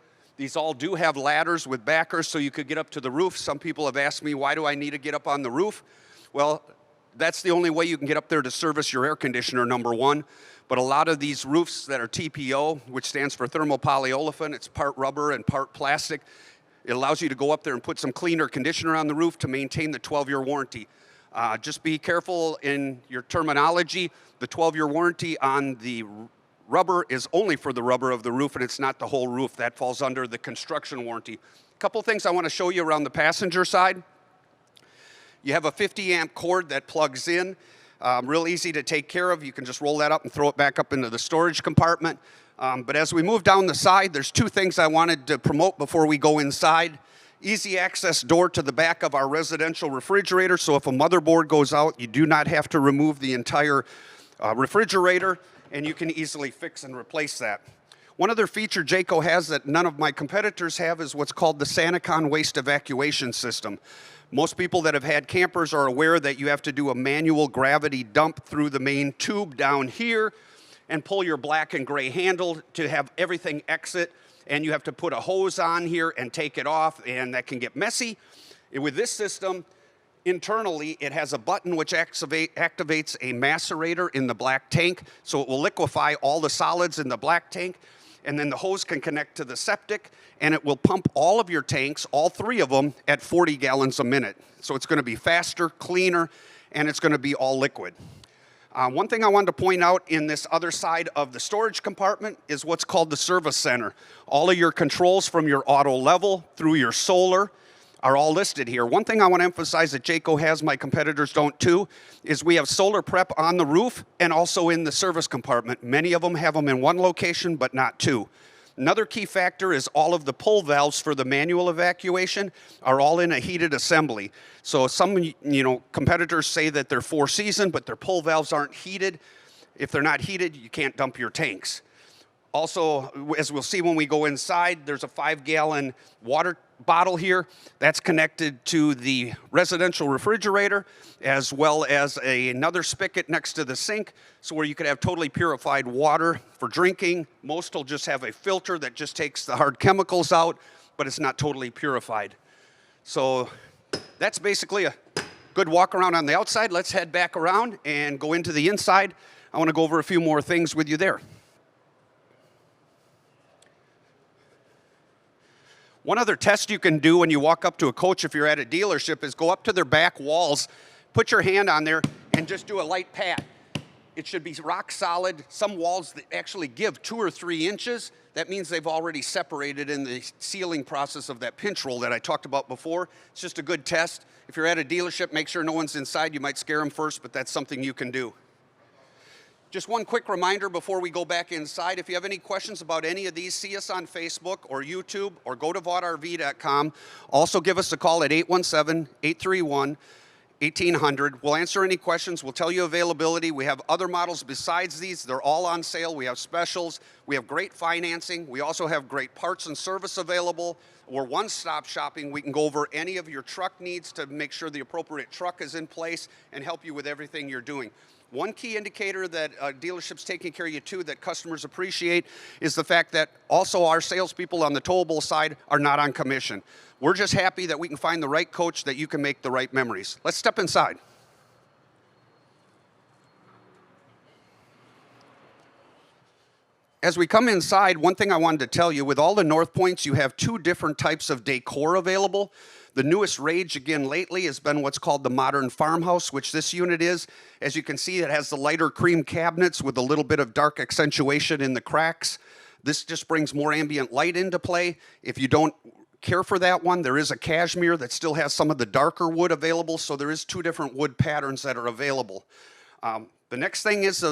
These all do have ladders with backers so you could get up to the roof. Some people have asked me, why do I need to get up on the roof? Well, that's the only way you can get up there to service your air conditioner, number one. But a lot of these roofs that are TPO, which stands for thermopolyolefin, it's part rubber and part plastic. It allows you to go up there and put some clean air conditioner on the roof to maintain the 12-year warranty. Just be careful in your terminology. The 12-year warranty on the rubber is only for the rubber of the roof, and it's not the whole roof. That falls under the construction warranty. A couple things I want to show you around the passenger side. You have a 50-amp cord that plugs in. Real easy to take care of. You can just roll that up and throw it back up into the storage compartment. But as we move down the side, there's two things I wanted to promote before we go inside. Easy access door to the back of our residential refrigerator, so if a motherboard goes out, you do not have to remove the entire refrigerator, and you can easily fix and replace that. One other feature Jayco has that none of my competitors have is what's called the SaniCon waste evacuation system. Most people that have had campers are aware that you have to do a manual gravity dump through the main tube down here and pull your black and gray handle to have everything exit, and you have to put a hose on here and take it off, and that can get messy. With this system, internally, it has a button which activates a macerator in the black tank, so it will liquefy all the solids in the black tank, and then the hose can connect to the septic, and it will pump all of your tanks, all three of them, at 40 gallons a minute. So it's going to be faster, cleaner, and it's going to be all liquid. One thing I wanted to point out in this other side of the storage compartment is what's called the service center. All of your controls from your auto level through your solar are all listed here. One thing I want to emphasize that Jayco has, my competitors don't too, is we have solar prep on the roof and also in the service compartment. Many of them have them in one location, but not two. Another key factor is all of the pull valves for the manual evacuation are all in a heated assembly. So some competitors say that they're four-season, but their pull valves aren't heated. If they're not heated, you can't dump your tanks. Also, as we'll see when we go inside, there's a 5-gallon water bottle here. That's connected to the residential refrigerator, as well as another spigot next to the sink, so where you could have totally purified water for drinking. Most will just have a filter that just takes the hard chemicals out, but it's not totally purified. So that's basically a good walk around on the outside. Let's head back around and go into the inside. I want to go over a few more things with you there. One other test you can do when you walk up to a coach if you're at a dealership is go up to their back walls, put your hand on there, and just do a light pat. It should be rock solid. Some walls that actually give 2 or 3 inches. That means they've already separated in the sealing process of that pinch roll that I talked about before. It's just a good test. If you're at a dealership, make sure no one's inside. You might scare them first, but that's something you can do. Just one quick reminder before we go back inside. If you have any questions about any of these, see us on Facebook or YouTube or go to VaughtRV.com. Also give us a call at 817-831-1800. We'll answer any questions. We'll tell you availability. We have other models besides these. They're all on sale. We have specials. We have great financing. We also have great parts and service available. We're one-stop shopping. We can go over any of your truck needs to make sure the appropriate truck is in place and help you with everything you're doing. One key indicator that dealership's taking care of you too that customers appreciate is the fact that also our salespeople on the towable side are not on commission. We're just happy that we can find the right coach that you can make the right memories. Let's step inside. As we come inside, one thing I wanted to tell you, with all the North Points, you have 2 different types of decor available. The newest rage, again, lately has been what's called the modern farmhouse, which this unit is. As you can see, it has the lighter cream cabinets with a little bit of dark accentuation in the cracks. This just brings more ambient light into play. If you don't care for that one, there is a cashmere that still has some of the darker wood available, so there is 2 different wood patterns that are available. The next thing is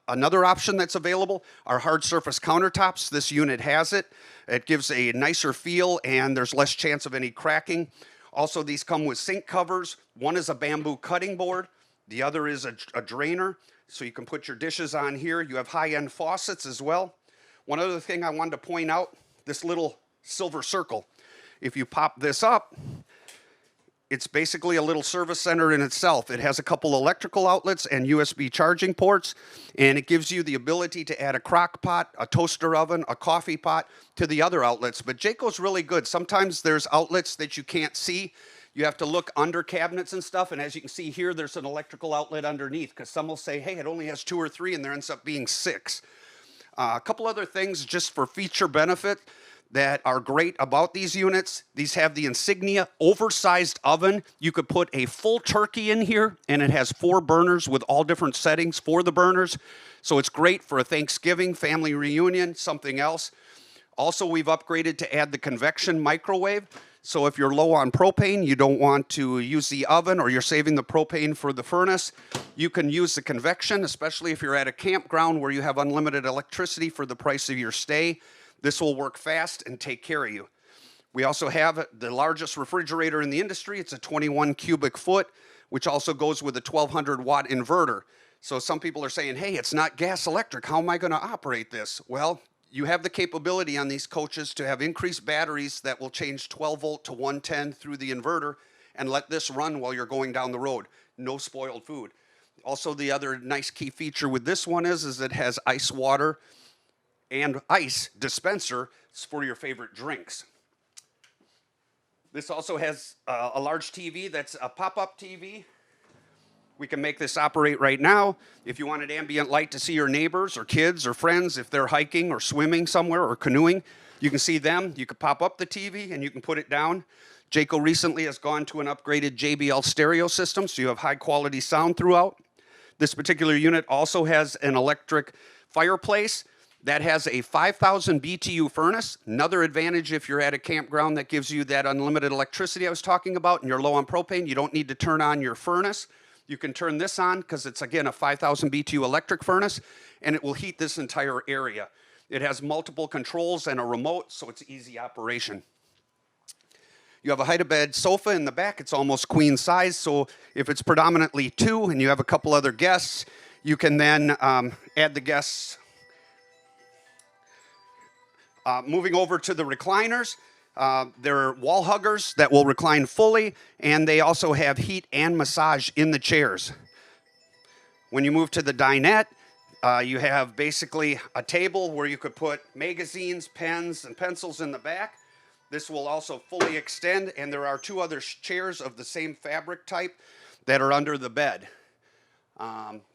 another option that's available are hard surface countertops. This unit has it. It gives a nicer feel and there's less chance of any cracking. Also, these come with sink covers. One is a bamboo cutting board. The other is a drainer, so you can put your dishes on here. You have high-end faucets as well. One other thing I wanted to point out, this little silver circle. If you pop this up, It's basically a little service center in itself. It has a couple electrical outlets and USB charging ports, and it gives you the ability to add a crock pot, a toaster oven, a coffee pot to the other outlets. But Jayco's really good. Sometimes there's outlets that you can't see. You have to look under cabinets and stuff, and as you can see here, there's an electrical outlet underneath, because some will say, hey, it only has 2 or 3, and there ends up being 6. A couple other things just for feature benefit that are great about these units. These have the Insignia oversized oven. You could put a full turkey in here, and it has 4 burners with all different settings for the burners. So it's great for a Thanksgiving, family reunion, something else. Also, we've upgraded to add the convection microwave. So if you're low on propane, you don't want to use the oven, or you're saving the propane for the furnace, you can use the convection, especially if you're at a campground where you have unlimited electricity for the price of your stay. This will work fast and take care of you. We also have the largest refrigerator in the industry. It's a 21 cubic foot, which also goes with a 1200 watt inverter. So some people are saying, hey, it's not gas electric. How am I going to operate this? Well, you have the capability on these coaches to have increased batteries that will change 12 volt to 110 through the inverter and let this run while you're going down the road. No spoiled food. Also, the other nice key feature with this one is it has ice water and ice dispenser for your favorite drinks. This also has a large TV that's a pop-up TV. We can make this operate right now. If you wanted ambient light to see your neighbors or kids or friends, if they're hiking or swimming somewhere or canoeing, you can see them. You can pop up the TV and you can put it down. Jayco recently has gone to an upgraded JBL stereo system, so you have high quality sound throughout. This particular unit also has an electric fireplace that has a 5,000 BTU furnace. Another advantage if you're at a campground that gives you that unlimited electricity I was talking about and you're low on propane, you don't need to turn on your furnace. You can turn this on because it's, again, a 5,000 BTU electric furnace, and it will heat this entire area. It has multiple controls and a remote, so it's easy operation. You have a height-of-bed sofa in the back. It's almost queen size, so if it's predominantly 2 and you have a couple other guests, you can then add the guests. Moving over to the recliners, they're wall huggers that will recline fully, and they also have heat and massage in the chairs. When you move to the dinette, you have basically a table where you could put magazines, pens, and pencils in the back. This will also fully extend, and there are 2 other chairs of the same fabric type that are under the bed.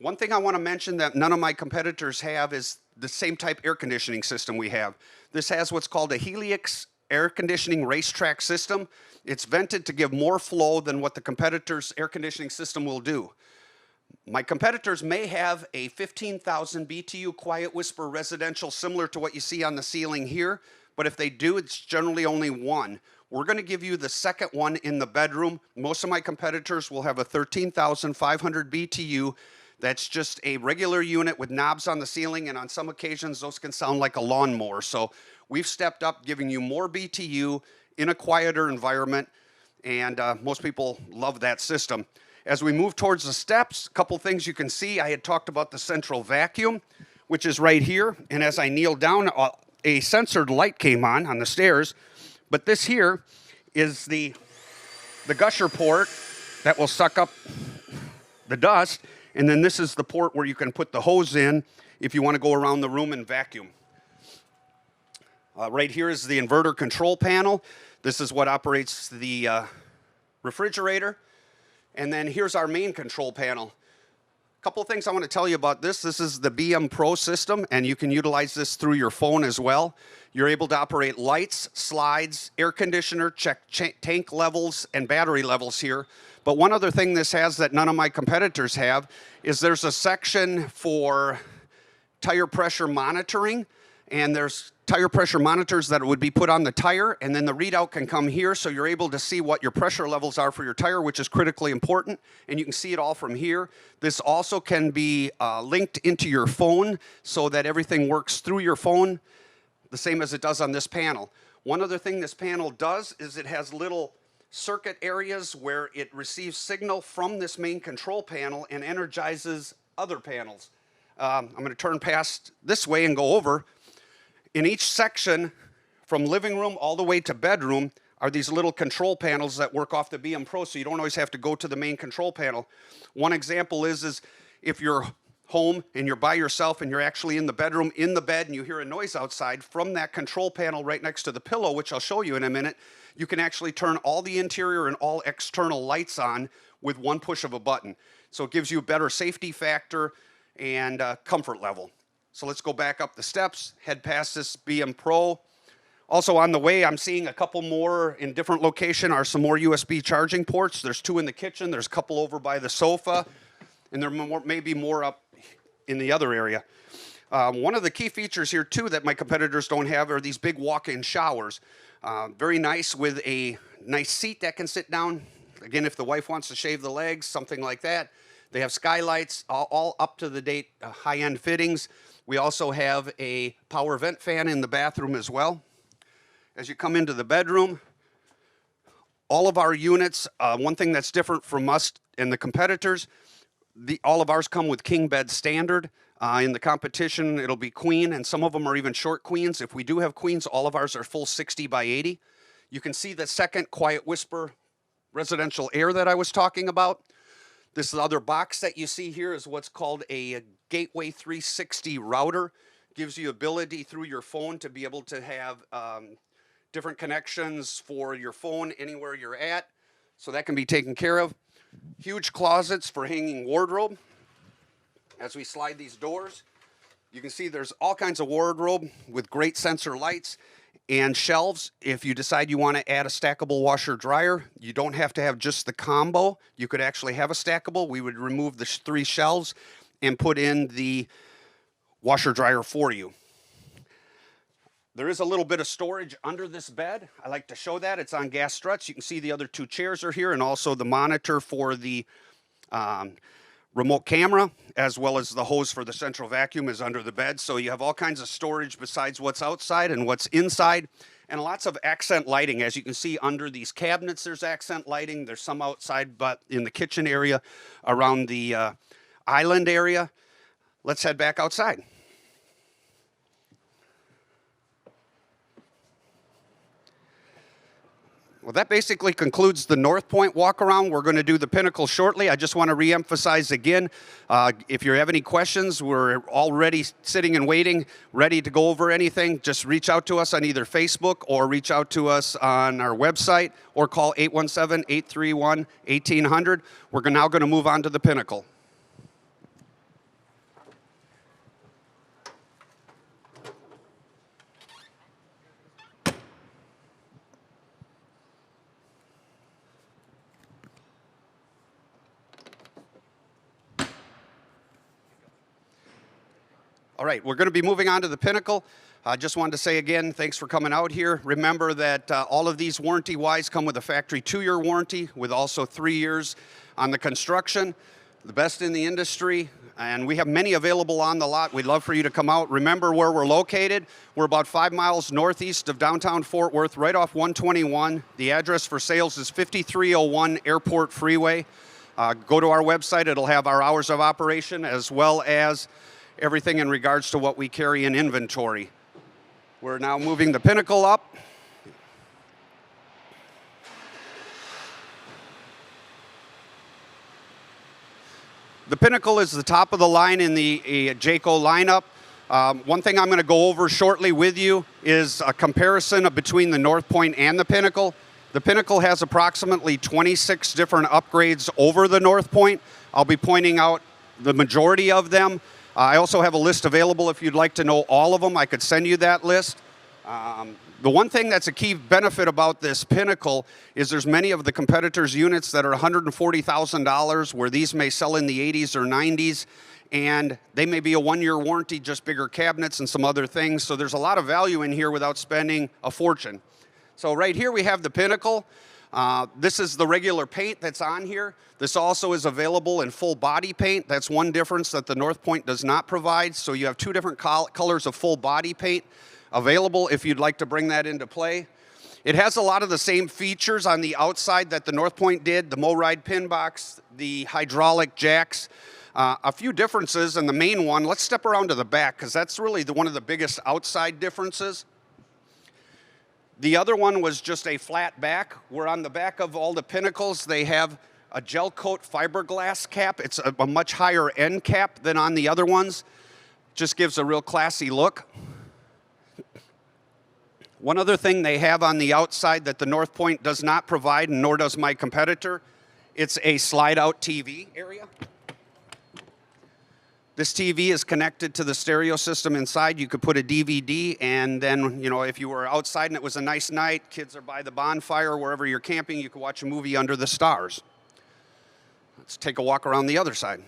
One thing I want to mention that none of my competitors have is the same type air conditioning system we have. This has what's called a Helix air conditioning racetrack system. It's vented to give more flow than what the competitor's air conditioning system will do. My competitors may have a 15,000 BTU Quiet Whisper residential similar to what you see on the ceiling here, but if they do, it's generally only one. We're going to give you the second one in the bedroom. Most of my competitors will have a 13,500 BTU. That's just a regular unit with knobs on the ceiling, and on some occasions, those can sound like a lawnmower. So we've stepped up, giving you more BTU in a quieter environment, and most people love that system. As we move towards the steps, a couple things you can see. I had talked about the central vacuum, which is right here, and as I kneeled down, a censored light came on the stairs, but this here is the gusher port that will suck up the dust. And then this is the port where you can put the hose in if you want to go around the room and vacuum. Right here is the inverter control panel. This is what operates the refrigerator. And then here's our main control panel. A couple of things I want to tell you about this. This is the BM Pro system, and you can utilize this through your phone as well. You're able to operate lights, slides, air conditioner, check tank levels, and battery levels here. But one other thing this has that none of my competitors have is there's a section for tire pressure monitoring, and there's tire pressure monitors that would be put on the tire, and then the readout can come here, so you're able to see what your pressure levels are for your tire, which is critically important, and you can see it all from here. This also can be linked into your phone so that everything works through your phone, the same as it does on this panel. One other thing this panel does is it has little circuit areas where it receives signal from this main control panel and energizes other panels. I'm going to turn past this way and go over. In each section, from living room all the way to bedroom, are these little control panels that work off the BM Pro, so you don't always have to go to the main control panel. One example is if you're home and you're by yourself and you're actually in the bedroom, in the bed, and you hear a noise outside, from that control panel right next to the pillow, which I'll show you in a minute, you can actually turn all the interior and all external lights on with one push of a button. So it gives you a better safety factor and comfort level. So let's go back up the steps, head past this BM Pro. Also on the way, I'm seeing a couple more in different location are some more USB charging ports. There's 2 in the kitchen. There's a couple over by the sofa, and there may be more up in the other area. One of the key features here too that my competitors don't have are these big walk-in showers. Very nice with a nice seat that can sit down. Again, if the wife wants to shave the legs, something like that. They have skylights, all up to the date, high-end fittings. We also have a power vent fan in the bathroom as well. As you come into the bedroom, all of our units, one thing that's different from us and the competitors, all of ours come with king bed standard. In the competition, it'll be queen, and some of them are even short queens. If we do have queens, all of ours are full 60 by 80. You can see the second quiet whisper residential air that I was talking about. This other box that you see here is what's called a Gateway 360 router. Gives you ability through your phone to be able to have different connections for your phone anywhere you're at. So that can be taken care of. Huge closets for hanging wardrobe. As we slide these doors, you can see there's all kinds of wardrobe with great sensor lights and shelves. If you decide you want to add a stackable washer dryer, you don't have to have just the combo. You could actually have a stackable. We would remove the 3 shelves and put in the washer dryer for you. There is a little bit of storage under this bed. I like to show that. It's on gas struts. You can see the other 2 chairs are here, and also the monitor for the remote camera, as well as the hose for the central vacuum is under the bed. So you have all kinds of storage besides what's outside and what's inside, and lots of accent lighting. As you can see under these cabinets, there's accent lighting. There's some outside, but in the kitchen area, around the island area. Let's head back outside. Well, that basically concludes the North Point walk around. We're going to do the Pinnacle shortly. I just want to reemphasize again, if you have any questions, we're already sitting and waiting, ready to go over anything. Just reach out to us on either Facebook or reach out to us on our website or call 817-831-1800. We're now going to move on to the Pinnacle. All right, we're going to be moving on to the Pinnacle. I just wanted to say again, thanks for coming out here. Remember that all of these warranty-wise come with a factory 2-year warranty with also 3 years on the construction. The best in the industry, and we have many available on the lot. We'd love for you to come out. Remember where we're located. We're about 5 miles northeast of downtown Fort Worth, right off 121. The address for sales is 5301 Airport Freeway. Go to our website. It'll have our hours of operation as well as everything in regards to what we carry in inventory. We're now moving the Pinnacle up. The Pinnacle is the top of the line in the Jayco lineup. One thing I'm going to go over shortly with you is a comparison between the North Point and the Pinnacle. The Pinnacle has approximately 26 different upgrades over the North Point. I'll be pointing out the majority of them. I also have a list available if you'd like to know all of them. I could send you that list. The one thing that's a key benefit about this Pinnacle is there's many of the competitors' units that are $140,000, where these may sell in the 80s or 90s, and they may be a 1-year warranty, just bigger cabinets and some other things. So there's a lot of value in here without spending a fortune. So right here we have the Pinnacle. This is the regular paint that's on here. This also is available in full body paint. That's one difference that the North Point does not provide. So you have 2 different colors of full body paint available if you'd like to bring that into play. It has a lot of the same features on the outside that the North Point did, the MoRide pin box, the hydraulic jacks. A few differences, and the main one, let's step around to the back because that's really one of the biggest outside differences. The other one was just a flat back, where on the back of all the Pinnacles, they have a gel coat fiberglass cap. It's a much higher end cap than on the other ones. Just gives a real classy look. One other thing they have on the outside that the North Point does not provide, and nor does my competitor, it's a slide-out TV area. This TV is connected to the stereo system inside. You could put a DVD, and then, you know, if you were outside and it was a nice night, kids are by the bonfire, wherever you're camping, you could watch a movie under the stars. Let's take a walk around the other side.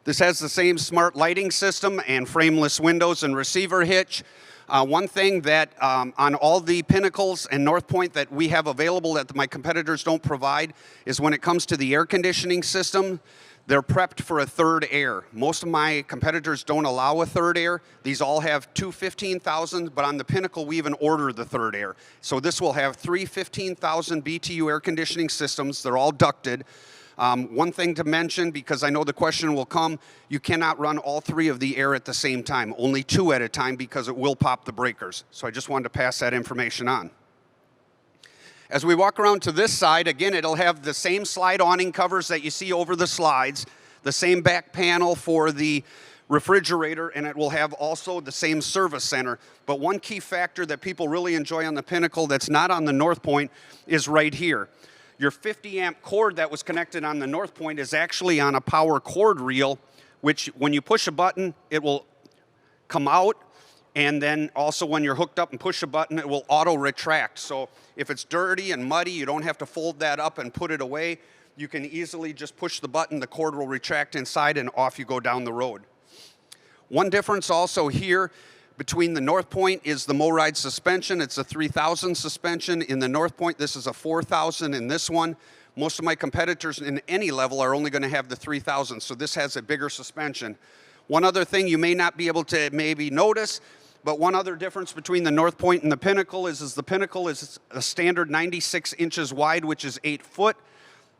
This has the same smart lighting system and frameless windows and receiver hitch. One thing that on all the Pinnacles and North Point that we have available that my competitors don't provide is when it comes to the air conditioning system, they're prepped for a third air. Most of my competitors don't allow a third air. These all have two 15,000, but on the Pinnacle, we even order the third air. So this will have three 15,000 BTU air conditioning systems. They're all ducted. One thing to mention, because I know the question will come, you cannot run all three of the air at the same time, only two at a time, because it will pop the breakers. So I just wanted to pass that information on. As we walk around to this side, again, it'll have the same slide awning covers that you see over the slides, the same back panel for the refrigerator, and it will have also the same service center. But one key factor that people really enjoy on the Pinnacle that's not on the North Point is right here. Your 50 amp cord that was connected on the North Point is actually on a power cord reel, which when you push a button, it will come out. And then also when you're hooked up and push a button, it will auto retract. So if it's dirty and muddy, you don't have to fold that up and put it away. You can easily just push the button, the cord will retract inside, and off you go down the road. One difference also here between the North Point is the MoRide suspension. It's a 3000 suspension. In the North Point, this is a 4000 in this one. Most of my competitors in any level are only going to have the 3000, so this has a bigger suspension. One other thing you may not be able to maybe notice, but one other difference between the North Point and the Pinnacle is the Pinnacle is a standard 96 inches wide, which is 8 foot.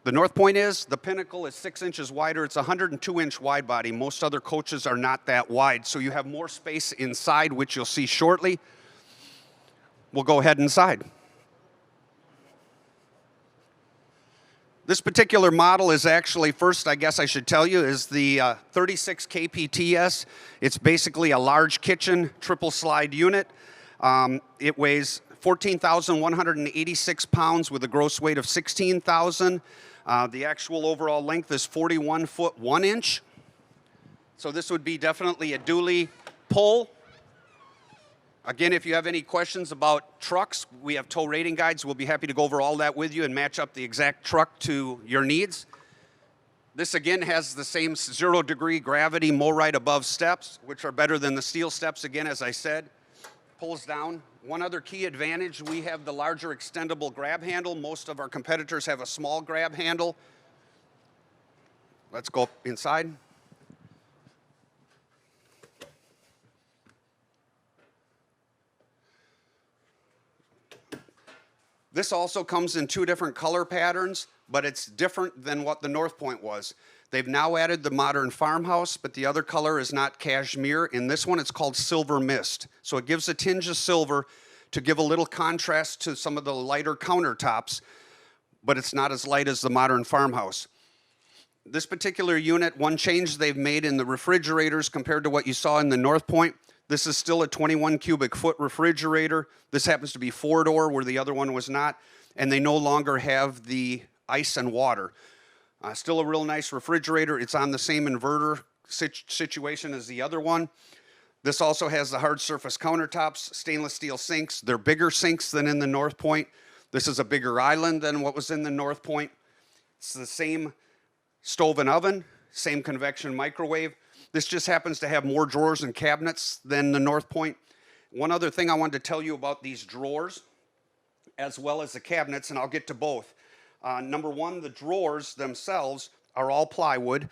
The North Point the Pinnacle is 6 inches wider. It's a 102-inch wide body. Most other coaches are not that wide, so you have more space inside, which you'll see shortly. We'll go ahead inside. This particular model is actually, first I guess I should tell you, is the 36 kpts. It's basically a large kitchen triple slide unit. It weighs 14,186 pounds with a gross weight of 16,000. The actual overall length is 41 foot 1 inch. So this would be definitely a dually pull. Again, if you have any questions about trucks, we have tow rating guides. We'll be happy to go over all that with you and match up the exact truck to your needs. This again has the same 0-degree gravity MoRide above steps, which are better than the steel steps, again, as I said. Pulls down. One other key advantage, we have the larger extendable grab handle. Most of our competitors have a small grab handle. Let's go inside. This also comes in two different color patterns, but it's different than what the North Point was. They've now added the modern farmhouse, but the other color is not cashmere. In this one, it's called silver mist. So it gives a tinge of silver to give a little contrast to some of the lighter countertops, but it's not as light as the modern farmhouse. This particular unit, one change they've made in the refrigerators compared to what you saw in the North Point, this is still a 21 cubic foot refrigerator. This happens to be 4-door where the other one was not, and they no longer have the ice and water. Still a real nice refrigerator. It's on the same inverter situation as the other one. This also has the hard surface countertops, stainless steel sinks. They're bigger sinks than in the North Point. This is a bigger island than what was in the North Point. It's the same stove and oven, same convection microwave. This just happens to have more drawers and cabinets than the North Point. One other thing I wanted to tell you about these drawers, as well as the cabinets, and I'll get to both. Number one, the drawers themselves are all plywood,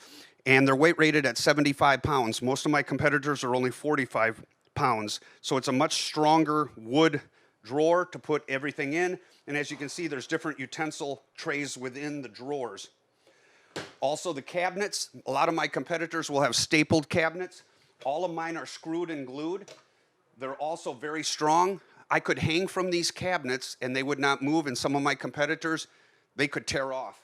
and they're weight rated at 75 pounds. Most of my competitors are only 45 pounds. So it's a much stronger wood drawer to put everything in. And as you can see, there's different utensil trays within the drawers. Also the cabinets, a lot of my competitors will have stapled cabinets. All of mine are screwed and glued. They're also very strong. I could hang from these cabinets and they would not move, and some of my competitors, they could tear off.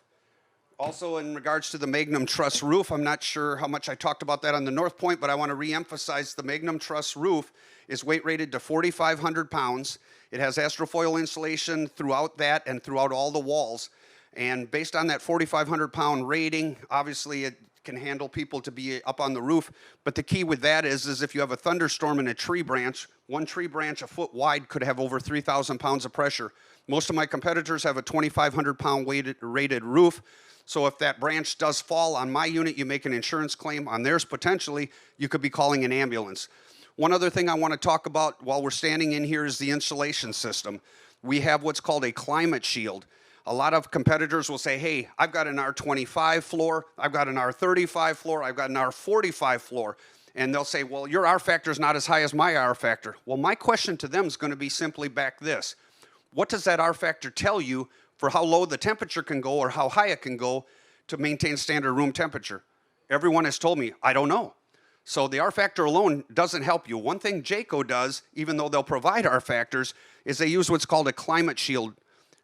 Also, in regards to the Magnum Truss roof, I'm not sure how much I talked about that on the North Point, but I want to re-emphasize the Magnum Truss roof is weight rated to 4,500 pounds. It has astrofoil insulation throughout that and throughout all the walls. And based on that 4,500 pound rating, obviously it can handle people to be up on the roof. But the key with that is if you have a thunderstorm in a tree branch, one tree branch a foot wide could have over 3,000 pounds of pressure. Most of my competitors have a 2,500 pound rated roof. So if that branch does fall on my unit, you make an insurance claim. On theirs, potentially, you could be calling an ambulance. One other thing I want to talk about while we're standing in here is the insulation system. We have what's called a climate shield. A lot of competitors will say, hey, I've got an R25 floor, I've got an R35 floor, I've got an R45 floor. And they'll say, well, your R factor is not as high as my R factor. Well, my question to them is going to be simply back this. What does that R factor tell you for how low the temperature can go or how high it can go to maintain standard room temperature? Everyone has told me, I don't know. So the R factor alone doesn't help you. One thing Jayco does, even though they'll provide R factors, is they use what's called a climate shield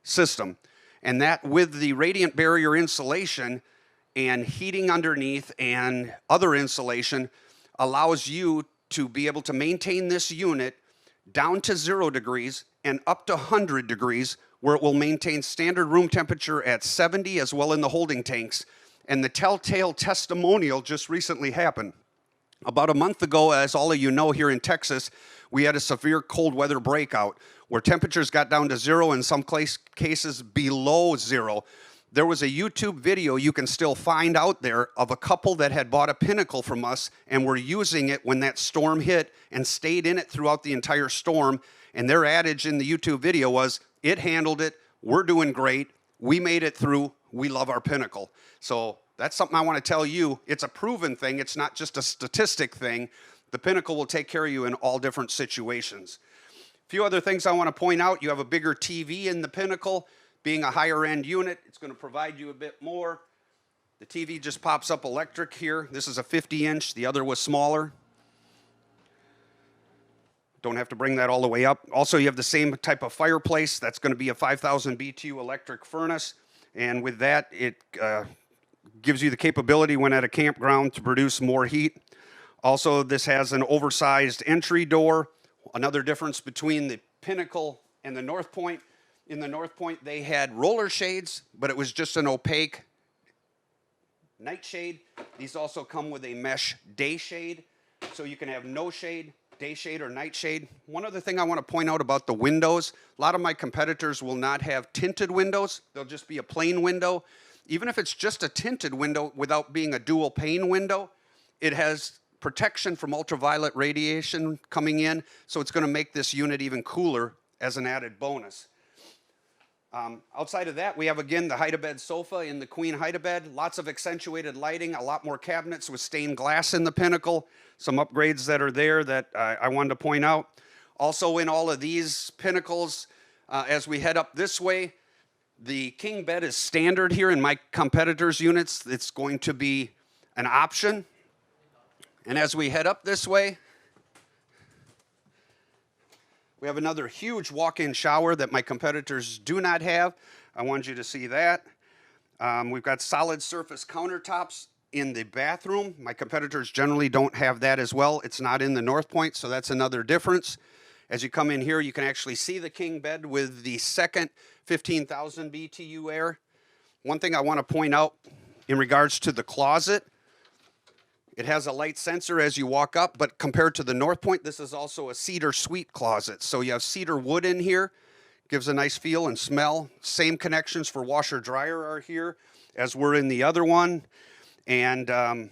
system. And that with the radiant barrier insulation and heating underneath and other insulation allows you to be able to maintain this unit down to 0 degrees and up to 100 degrees, where it will maintain standard room temperature at 70 as well in the holding tanks. And the telltale testimonial just recently happened. About a month ago, as all of you know, here in Texas, we had a severe cold weather breakout where temperatures got down to 0, in some cases below 0. There was a YouTube video you can still find out there of a couple that had bought a Pinnacle from us and were using it when that storm hit and stayed in it throughout the entire storm. And their adage in the YouTube video was, it handled it, we're doing great, we made it through, we love our Pinnacle. So that's something I want to tell you. It's a proven thing, it's not just a statistic thing. The Pinnacle will take care of you in all different situations. A few other things I want to point out. You have a bigger TV in the Pinnacle. Being a higher end unit, it's going to provide you a bit more. The TV just pops up electric here. This is a 50-inch, the other was smaller. Don't have to bring that all the way up. Also, you have the same type of fireplace. That's going to be a 5,000 BTU electric furnace. And with that, it gives you the capability when at a campground to produce more heat. Also, this has an oversized entry door. Another difference between the Pinnacle and the North Point. In the North Point, they had roller shades, but it was just an opaque night shade. These also come with a mesh day shade, so you can have no shade, day shade, or night shade. One other thing I want to point out about the windows, a lot of my competitors will not have tinted windows. They'll just be a plain window. Even if it's just a tinted window without being a dual pane window, it has protection from ultraviolet radiation coming in, so it's going to make this unit even cooler as an added bonus. Outside of that, we have, again, the hide-a-bed sofa in the queen hide-a-bed. Lots of accentuated lighting, a lot more cabinets with stained glass in the Pinnacle. Some upgrades that are there that I wanted to point out. Also in all of these Pinnacles, as we head up this way, the king bed is standard here. In my competitors' units, it's going to be an option. And as we head up this way, we have another huge walk-in shower that my competitors do not have. I want you to see that. We've got solid surface countertops in the bathroom. My competitors generally don't have that as well. It's not in the North Point, so that's another difference. As you come in here, you can actually see the king bed with the second 15,000 BTU air. One thing I want to point out in regards to the closet, it has a light sensor as you walk up, but compared to the North Point, this is also a cedar suite closet. So you have cedar wood in here, gives a nice feel and smell. Same connections for washer dryer are here as were in the other one. And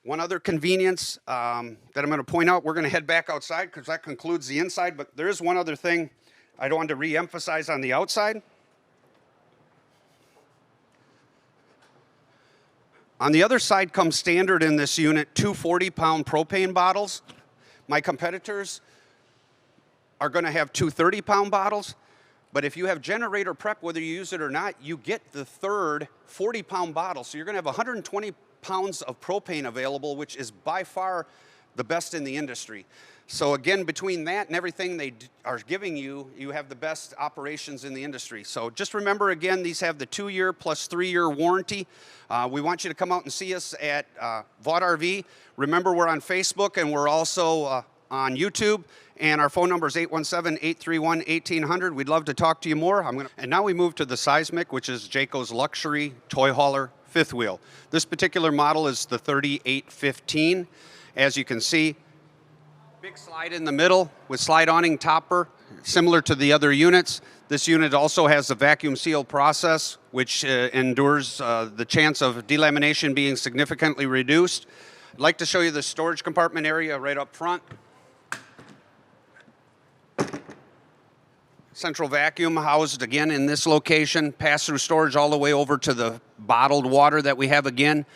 one other convenience that I'm going to point out, we're going to head back outside because that concludes the inside, but there is one other thing I want to re-emphasize on the outside. On the other side comes standard in this unit, 2 40-pound propane bottles. My competitors are going to have 2 30-pound bottles, but if you have generator prep, whether you use it or not, you get the third 40-pound bottle. So you're going to have 120 pounds of propane available, which is by far the best in the industry. So again, between that and everything they are giving you, you have the best operations in the industry. So just remember, again, these have the 2-year plus 3-year warranty. We want you to come out and see us at Vaught RV. Remember, we're on Facebook and we're also on YouTube. And our phone number is 817-831-1800. We'd love to talk to you more. And now we move to the Seismic, which is Jayco's luxury toy hauler fifth wheel. This particular model is the 3815. As you can see, big slide in the middle with slide awning topper, similar to the other units. This unit also has a vacuum seal process, which endures the chance of delamination being significantly reduced. I'd like to show you the storage compartment area right up front. Central vacuum housed again in this location, pass-through storage all the way over to the bottled water that we have again.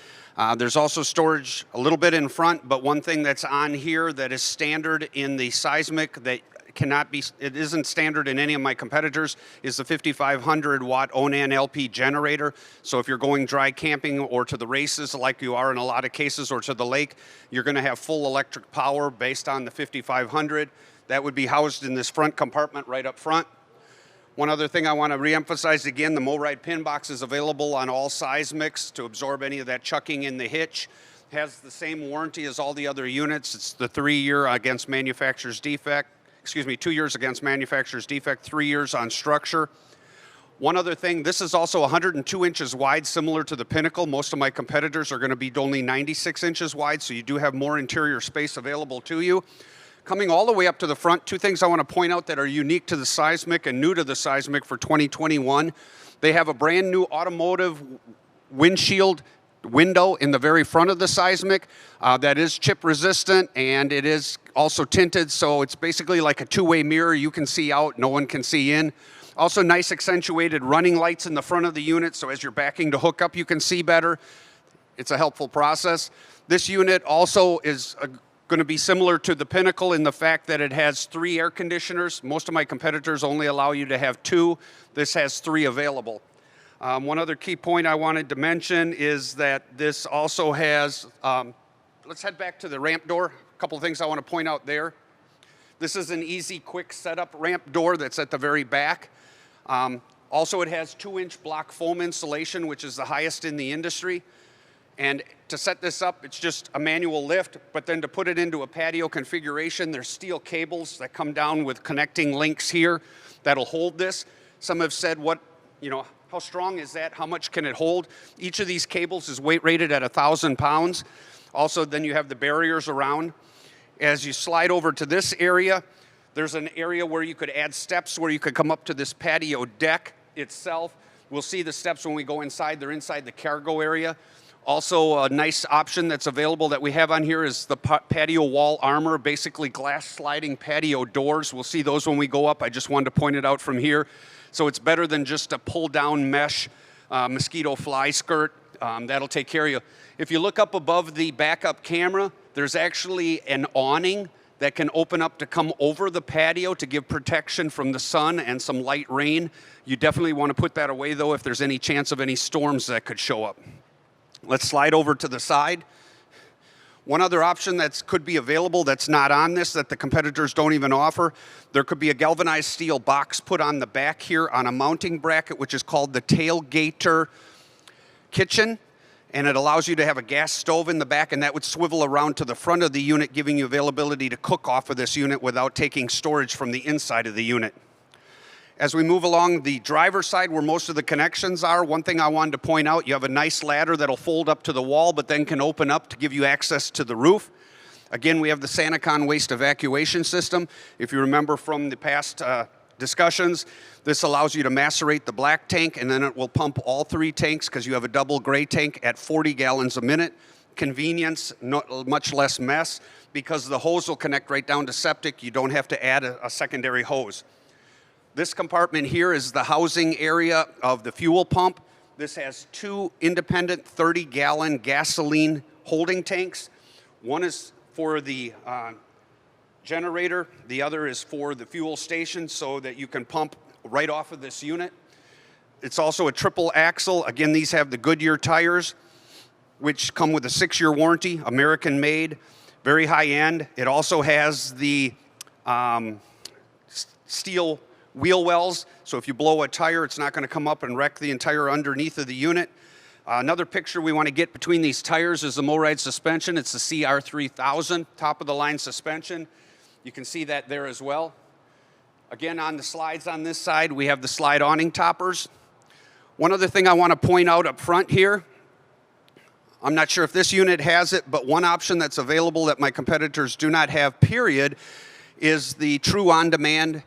There's also storage a little bit in front, but one thing that's on here that is standard in the Seismic that cannot be, it isn't standard in any of my competitors, is the 5,500 watt Onan LP generator. So if you're going dry camping or to the races like you are in a lot of cases, or to the lake, you're going to have full electric power based on the 5,500. That would be housed in this front compartment right up front. One other thing I want to reemphasize again, the MoRide pin box is available on all Seismics to absorb any of that chucking in the hitch. Has the same warranty as all the other units. It's the 3-year against manufacturer's defect. 2 years against manufacturer's defect, 3 years on structure. One other thing, this is also 102 inches wide, similar to the Pinnacle. Most of my competitors are going to be only 96 inches wide, so you do have more interior space available to you. Coming all the way up to the front, 2 things I want to point out that are unique to the Seismic and new to the Seismic for 2021. They have a brand new automotive windshield window in the very front of the Seismic that is chip resistant, and it is also tinted, so it's basically like a 2-way mirror. You can see out, no one can see in. Also nice accentuated running lights in the front of the unit, so as you're backing to hook up, you can see better. It's a helpful process. This unit also is going to be similar to the Pinnacle in the fact that it has 3 air conditioners. Most of my competitors only allow you to have 2. This has 3 available. One other key point I wanted to mention is that this also has, let's head back to the ramp door. A couple of things I want to point out there. This is an easy, quick setup ramp door that's at the very back. Also, it has 2-inch block foam insulation, which is the highest in the industry. And to set this up, it's just a manual lift, but then to put it into a patio configuration, there's steel cables that come down with connecting links here that'll hold this. Some have said, how strong is that? How much can it hold? Each of these cables is weight rated at 1,000 pounds. Also, then you have the barriers around. As you slide over to this area, there's an area where you could add steps where you could come up to this patio deck itself. We'll see the steps when we go inside. They're inside the cargo area. Also, a nice option that's available that we have on here is the patio wall armor, basically glass sliding patio doors. We'll see those when we go up. I just wanted to point it out from here. So it's better than just a pull-down mesh mosquito fly skirt. That'll take care of you. If you look up above the backup camera, there's actually an awning that can open up to come over the patio to give protection from the sun and some light rain. You definitely want to put that away, though, if there's any chance of any storms that could show up. Let's slide over to the side. One other option that could be available that's not on this, that the competitors don't even offer, there could be a galvanized steel box put on the back here on a mounting bracket, which is called the tailgater kitchen. And it allows you to have a gas stove in the back, and that would swivel around to the front of the unit, giving you availability to cook off of this unit without taking storage from the inside of the unit. As we move along the driver's side where most of the connections are, one thing I wanted to point out, you have a nice ladder that'll fold up to the wall but then can open up to give you access to the roof. Again, we have the SaniCon waste evacuation system. If you remember from the past discussions, this allows you to macerate the black tank, and then it will pump all 3 tanks because you have a double gray tank at 40 gallons a minute. Convenience, much less mess, because the hose will connect right down to septic. You don't have to add a secondary hose. This compartment here is the housing area of the fuel pump. This has 2 independent 30-gallon gasoline holding tanks. One is for the generator. The other is for the fuel station so that you can pump right off of this unit. It's also a triple axle. Again, these have the Goodyear tires, which come with a 6-year warranty, American made. Very high end. It also has the steel wheel wells, so if you blow a tire, it's not going to come up and wreck the entire underneath of the unit. Another picture we want to get between these tires is the MoRide suspension. It's the CR3000, top of the line suspension. You can see that there as well. Again, on the slides on this side, we have the slide awning toppers. One other thing I want to point out up front here, I'm not sure if this unit has it, but one option that's available that my competitors do not have, period, is the true on-demand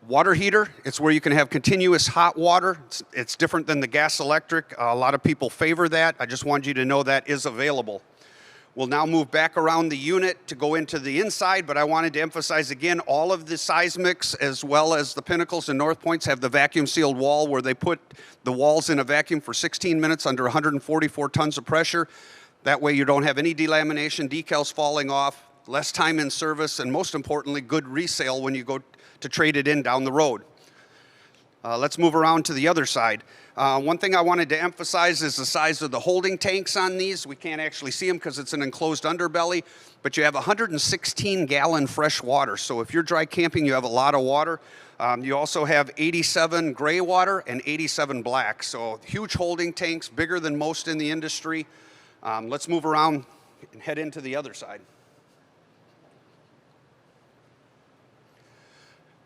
water heater. It's where you can have continuous hot water. It's different than the gas electric. A lot of people favor that. I just wanted you to know that is available. We'll now move back around the unit to go into the inside, but I wanted to emphasize again, all of the seismics as well as the Pinnacles and North Points have the vacuum sealed wall where they put the walls in a vacuum for 16 minutes under 144 tons of pressure. That way you don't have any delamination, decals falling off, less time in service, and most importantly, good resale when you go to trade it in down the road. Let's move around to the other side. One thing I wanted to emphasize is the size of the holding tanks on these. We can't actually see them because it's an enclosed underbelly, but you have 116-gallon fresh water. So if you're dry camping, you have a lot of water. You also have 87 gray water and 87 black. So huge holding tanks, bigger than most in the industry. Let's move around and head into the other side.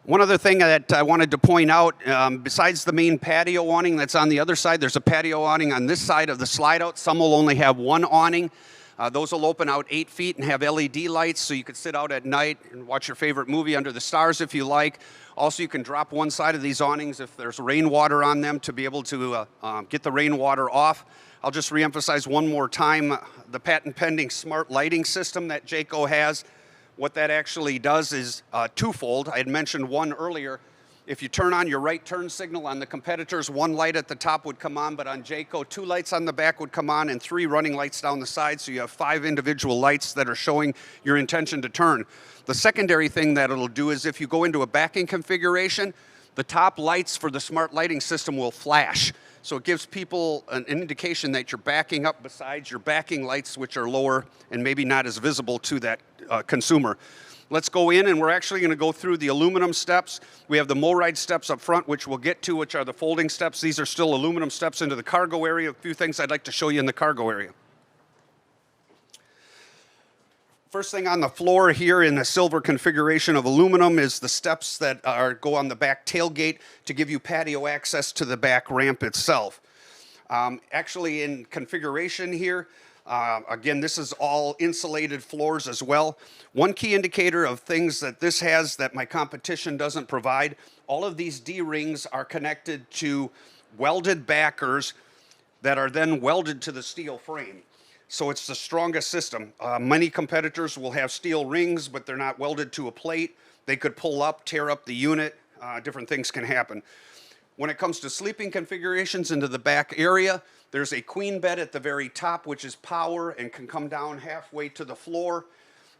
One other thing that I wanted to point out, besides the main patio awning that's on the other side, there's a patio awning on this side of the slide out. Some will only have one awning. Those will open out 8 feet and have LED lights, so you could sit out at night and watch your favorite movie under the stars if you like. Also, you can drop one side of these awnings if there's rainwater on them to be able to get the rainwater off. I'll just reemphasize one more time the patent-pending smart lighting system that Jayco has. What that actually does is twofold. I had mentioned one earlier. If you turn on your right turn signal on the competitors, one light at the top would come on, but on Jayco, 2 lights on the back would come on and 3 running lights down the side, so you have 5 individual lights that are showing your intention to turn. The secondary thing that it'll do is if you go into a backing configuration, the top lights for the smart lighting system will flash. So it gives people an indication that you're backing up besides your backing lights, which are lower and maybe not as visible to that consumer. Let's go in, and we're actually going to go through the aluminum steps. We have the MoRide steps up front, which we'll get to, which are the folding steps. These are still aluminum steps into the cargo area. A few things I'd like to show you in the cargo area. First thing on the floor here in the silver configuration of aluminum is the steps that go on the back tailgate to give you patio access to the back ramp itself. Actually in configuration here, again, this is all insulated floors as well. One key indicator of things that this has that my competition doesn't provide, all of these D-rings are connected to welded backers that are then welded to the steel frame. So it's the strongest system. Many competitors will have steel rings, but they're not welded to a plate. They could pull up, tear up the unit. Different things can happen. When it comes to sleeping configurations into the back area, there's a queen bed at the very top, which is power and can come down halfway to the floor.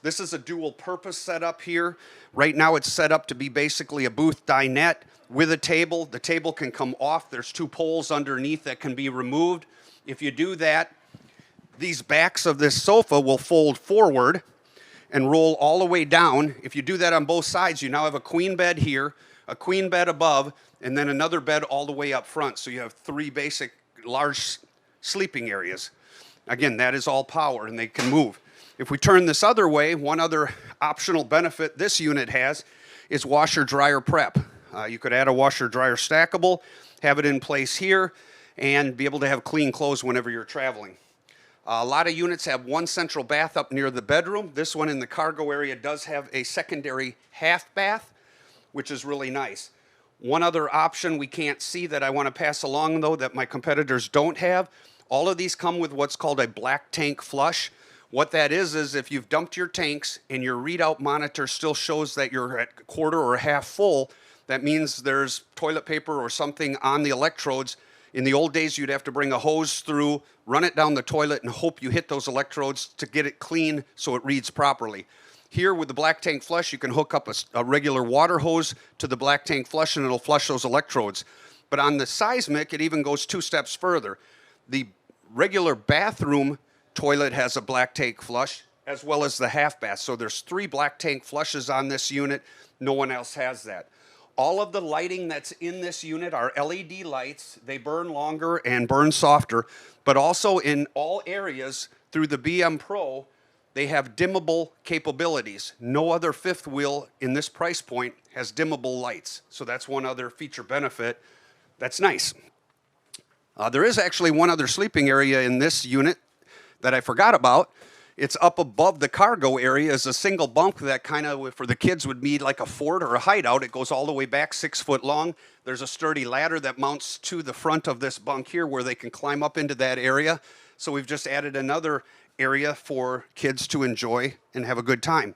This is a dual purpose setup here. Right now it's set up to be basically a booth dinette with a table. The table can come off. There's 2 poles underneath that can be removed. If you do that, these backs of this sofa will fold forward and roll all the way down. If you do that on both sides, you now have a queen bed here, a queen bed above, and then another bed all the way up front. So you have 3 basic large sleeping areas. Again, that is all power and they can move. If we turn this other way, one other optional benefit this unit has is washer dryer prep. You could add a washer dryer stackable, have it in place here, and be able to have clean clothes whenever you're traveling. A lot of units have one central bath up near the bedroom. This one in the cargo area does have a secondary half bath, which is really nice. One other option we can't see that I want to pass along, though, that my competitors don't have, all of these come with what's called a black tank flush. What that is if you've dumped your tanks and your readout monitor still shows that you're at quarter or half full, that means there's toilet paper or something on the electrodes. In the old days, you'd have to bring a hose through, run it down the toilet, and hope you hit those electrodes to get it clean so it reads properly. Here with the black tank flush, you can hook up a regular water hose to the black tank flush and it'll flush those electrodes. But on the seismic, it even goes 2 steps further. The regular bathroom toilet has a black tank flush. as well as the half bath. So there's 3 black tank flushes on this unit. No one else has that. All of the lighting that's in this unit are LED lights. They burn longer and burn softer, but also in all areas through the BM Pro, they have dimmable capabilities. No other fifth wheel in this price point has dimmable lights. So that's one other feature benefit. That's nice. There is actually one other sleeping area in this unit that I forgot about. It's up above the cargo area is a single bunk that kind of, for the kids, would be like a fort or a hideout. It goes all the way back 6 foot long. There's a sturdy ladder that mounts to the front of this bunk here where they can climb up into that area. So we've just added another area for kids to enjoy and have a good time.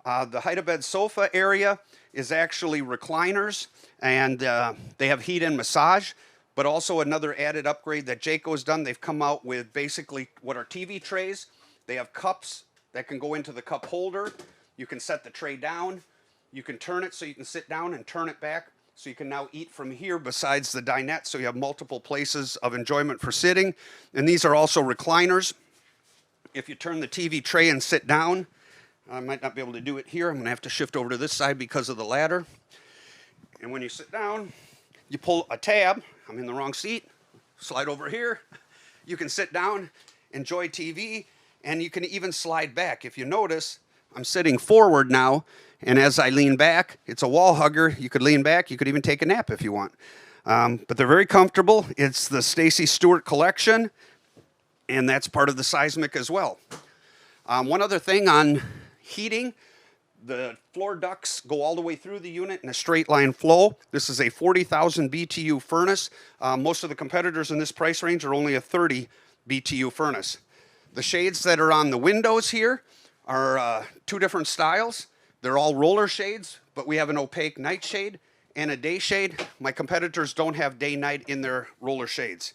The hide-a-bed sofa area is actually recliners, and they have heat and massage. But also another added upgrade that Jayco's done, they've come out with basically what are TV trays. They have cups that can go into the cup holder. You can set the tray down. You can turn it so you can sit down and turn it back. So you can now eat from here besides the dinette. So you have multiple places of enjoyment for sitting. And these are also recliners. If you turn the TV tray and sit down, I might not be able to do it here. I'm going to have to shift over to this side because of the ladder. And when you sit down, you pull a tab. I'm in the wrong seat. Slide over here. You can sit down, enjoy TV, and you can even slide back. If you notice, I'm sitting forward now, and as I lean back, it's a wall hugger. You could lean back. You could even take a nap if you want. But they're very comfortable. It's the Stacy Stewart collection, and that's part of the seismic as well. One other thing on heating, the floor ducts go all the way through the unit in a straight line flow. This is a 40,000 BTU furnace. Most of the competitors in this price range are only a 30 BTU furnace. The shades that are on the windows here are 2 different styles. They're all roller shades, but we have an opaque night shade and a day shade. My competitors don't have day-night in their roller shades.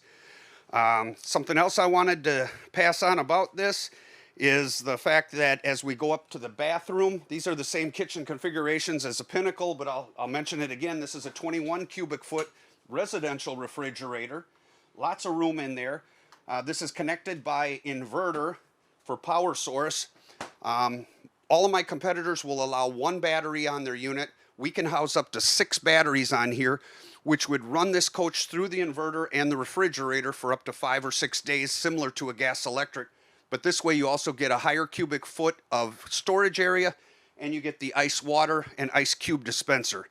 Something else I wanted to pass on about this is the fact that as we go up to the bathroom, these are the same kitchen configurations as a Pinnacle, but I'll mention it again. This is a 21 cubic foot residential refrigerator. Lots of room in there. This is connected by inverter for power source. All of my competitors will allow 1 battery on their unit. We can house up to 6 batteries on here, which would run this coach through the inverter and the refrigerator for up to 5 or 6 days, similar to a gas electric. But this way you also get a higher cubic foot of storage area, and you get the ice water and ice cube dispenser.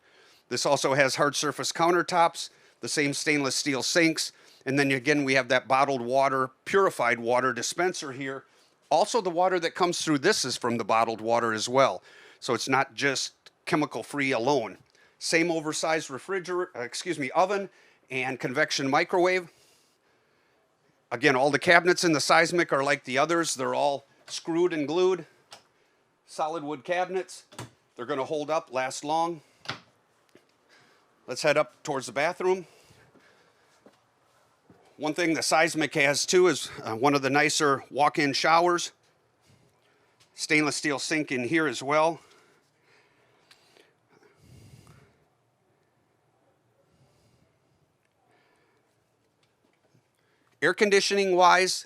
This also has hard surface countertops, the same stainless steel sinks, and then again we have that bottled water, purified water dispenser here. Also the water that comes through this is from the bottled water as well. So it's not just chemical free alone. Same oversized oven and convection microwave. Again, all the cabinets in the seismic are like the others. They're all screwed and glued. Solid wood cabinets. They're going to hold up, last long. Let's head up towards the bathroom. One thing the seismic has too is one of the nicer walk-in showers. Stainless steel sink in here as well. Air conditioning wise,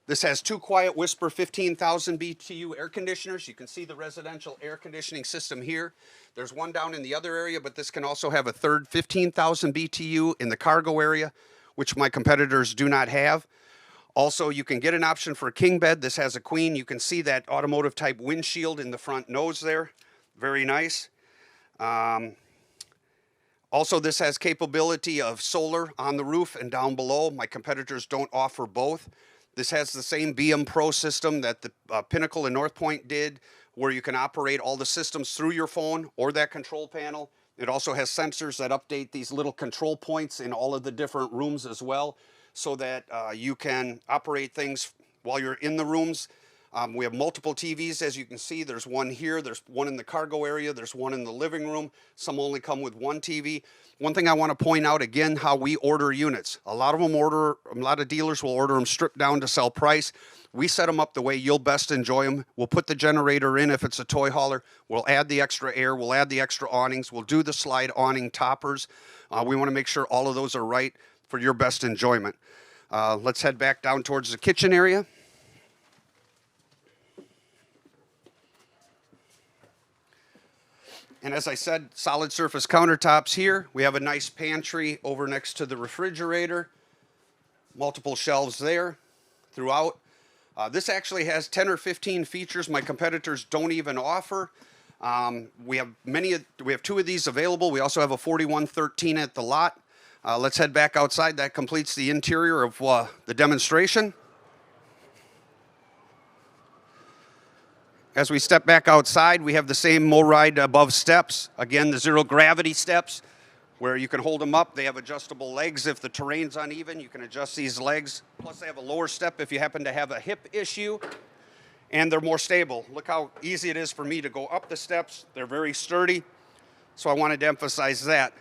this has 2 Quiet Whisper 15,000 BTU air conditioners. You can see the residential air conditioning system here. There's one down in the other area, but this can also have a third 15,000 BTU in the cargo area, which my competitors do not have. Also, you can get an option for a king bed. This has a queen. You can see that automotive type windshield in the front nose there. Very nice. Also, this has capability of solar on the roof and down below. My competitors don't offer both. This has the same BM Pro system that the Pinnacle and North Point did, where you can operate all the systems through your phone or that control panel. It also has sensors that update these little control points in all of the different rooms as well, so that you can operate things while you're in the rooms. We have multiple TVs, as you can see. There's one here, there's one in the cargo area, there's one in the living room. Some only come with 1 TV. One thing I want to point out again, how we order units. A lot of dealers will order them stripped down to sell price. We set them up the way you'll best enjoy them. We'll put the generator in if it's a toy hauler. We'll add the extra air. We'll add the extra awnings. We'll do the slide awning toppers. We want to make sure all of those are right for your best enjoyment. Let's head back down towards the kitchen area. And as I said, solid surface countertops here. We have a nice pantry over next to the refrigerator. Multiple shelves there throughout. This actually has 10 or 15 features my competitors don't even offer. We have 2 of these available. We also have a 4113 at the lot. Let's head back outside. That completes the interior of the demonstration. As we step back outside, we have the same MoRide above steps. Again, the zero gravity steps where you can hold them up. They have adjustable legs. If the terrain's uneven, you can adjust these legs. Plus, they have a lower step if you happen to have a hip issue. And they're more stable. Look how easy it is for me to go up the steps. They're very sturdy. So I wanted to emphasize that.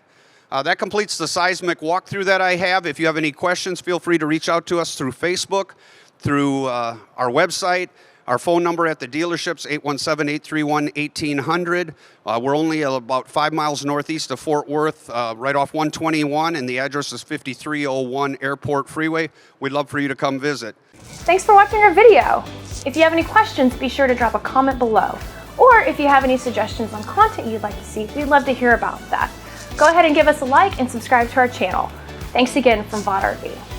That completes the seismic walkthrough that I have. If you have any questions, feel free to reach out to us through Facebook, through our website. Our phone number at the dealerships, 817-831-1800. We're only about 5 miles northeast of Fort Worth, right off 121, and the address is 5301 Airport Freeway. We'd love for you to come visit. Thanks for watching our video. If you have any questions, be sure to drop a comment below. Or if you have any suggestions on content you'd like to see, we'd love to hear about that. Go ahead and give us a like and subscribe to our channel. Thanks again from VOD RV.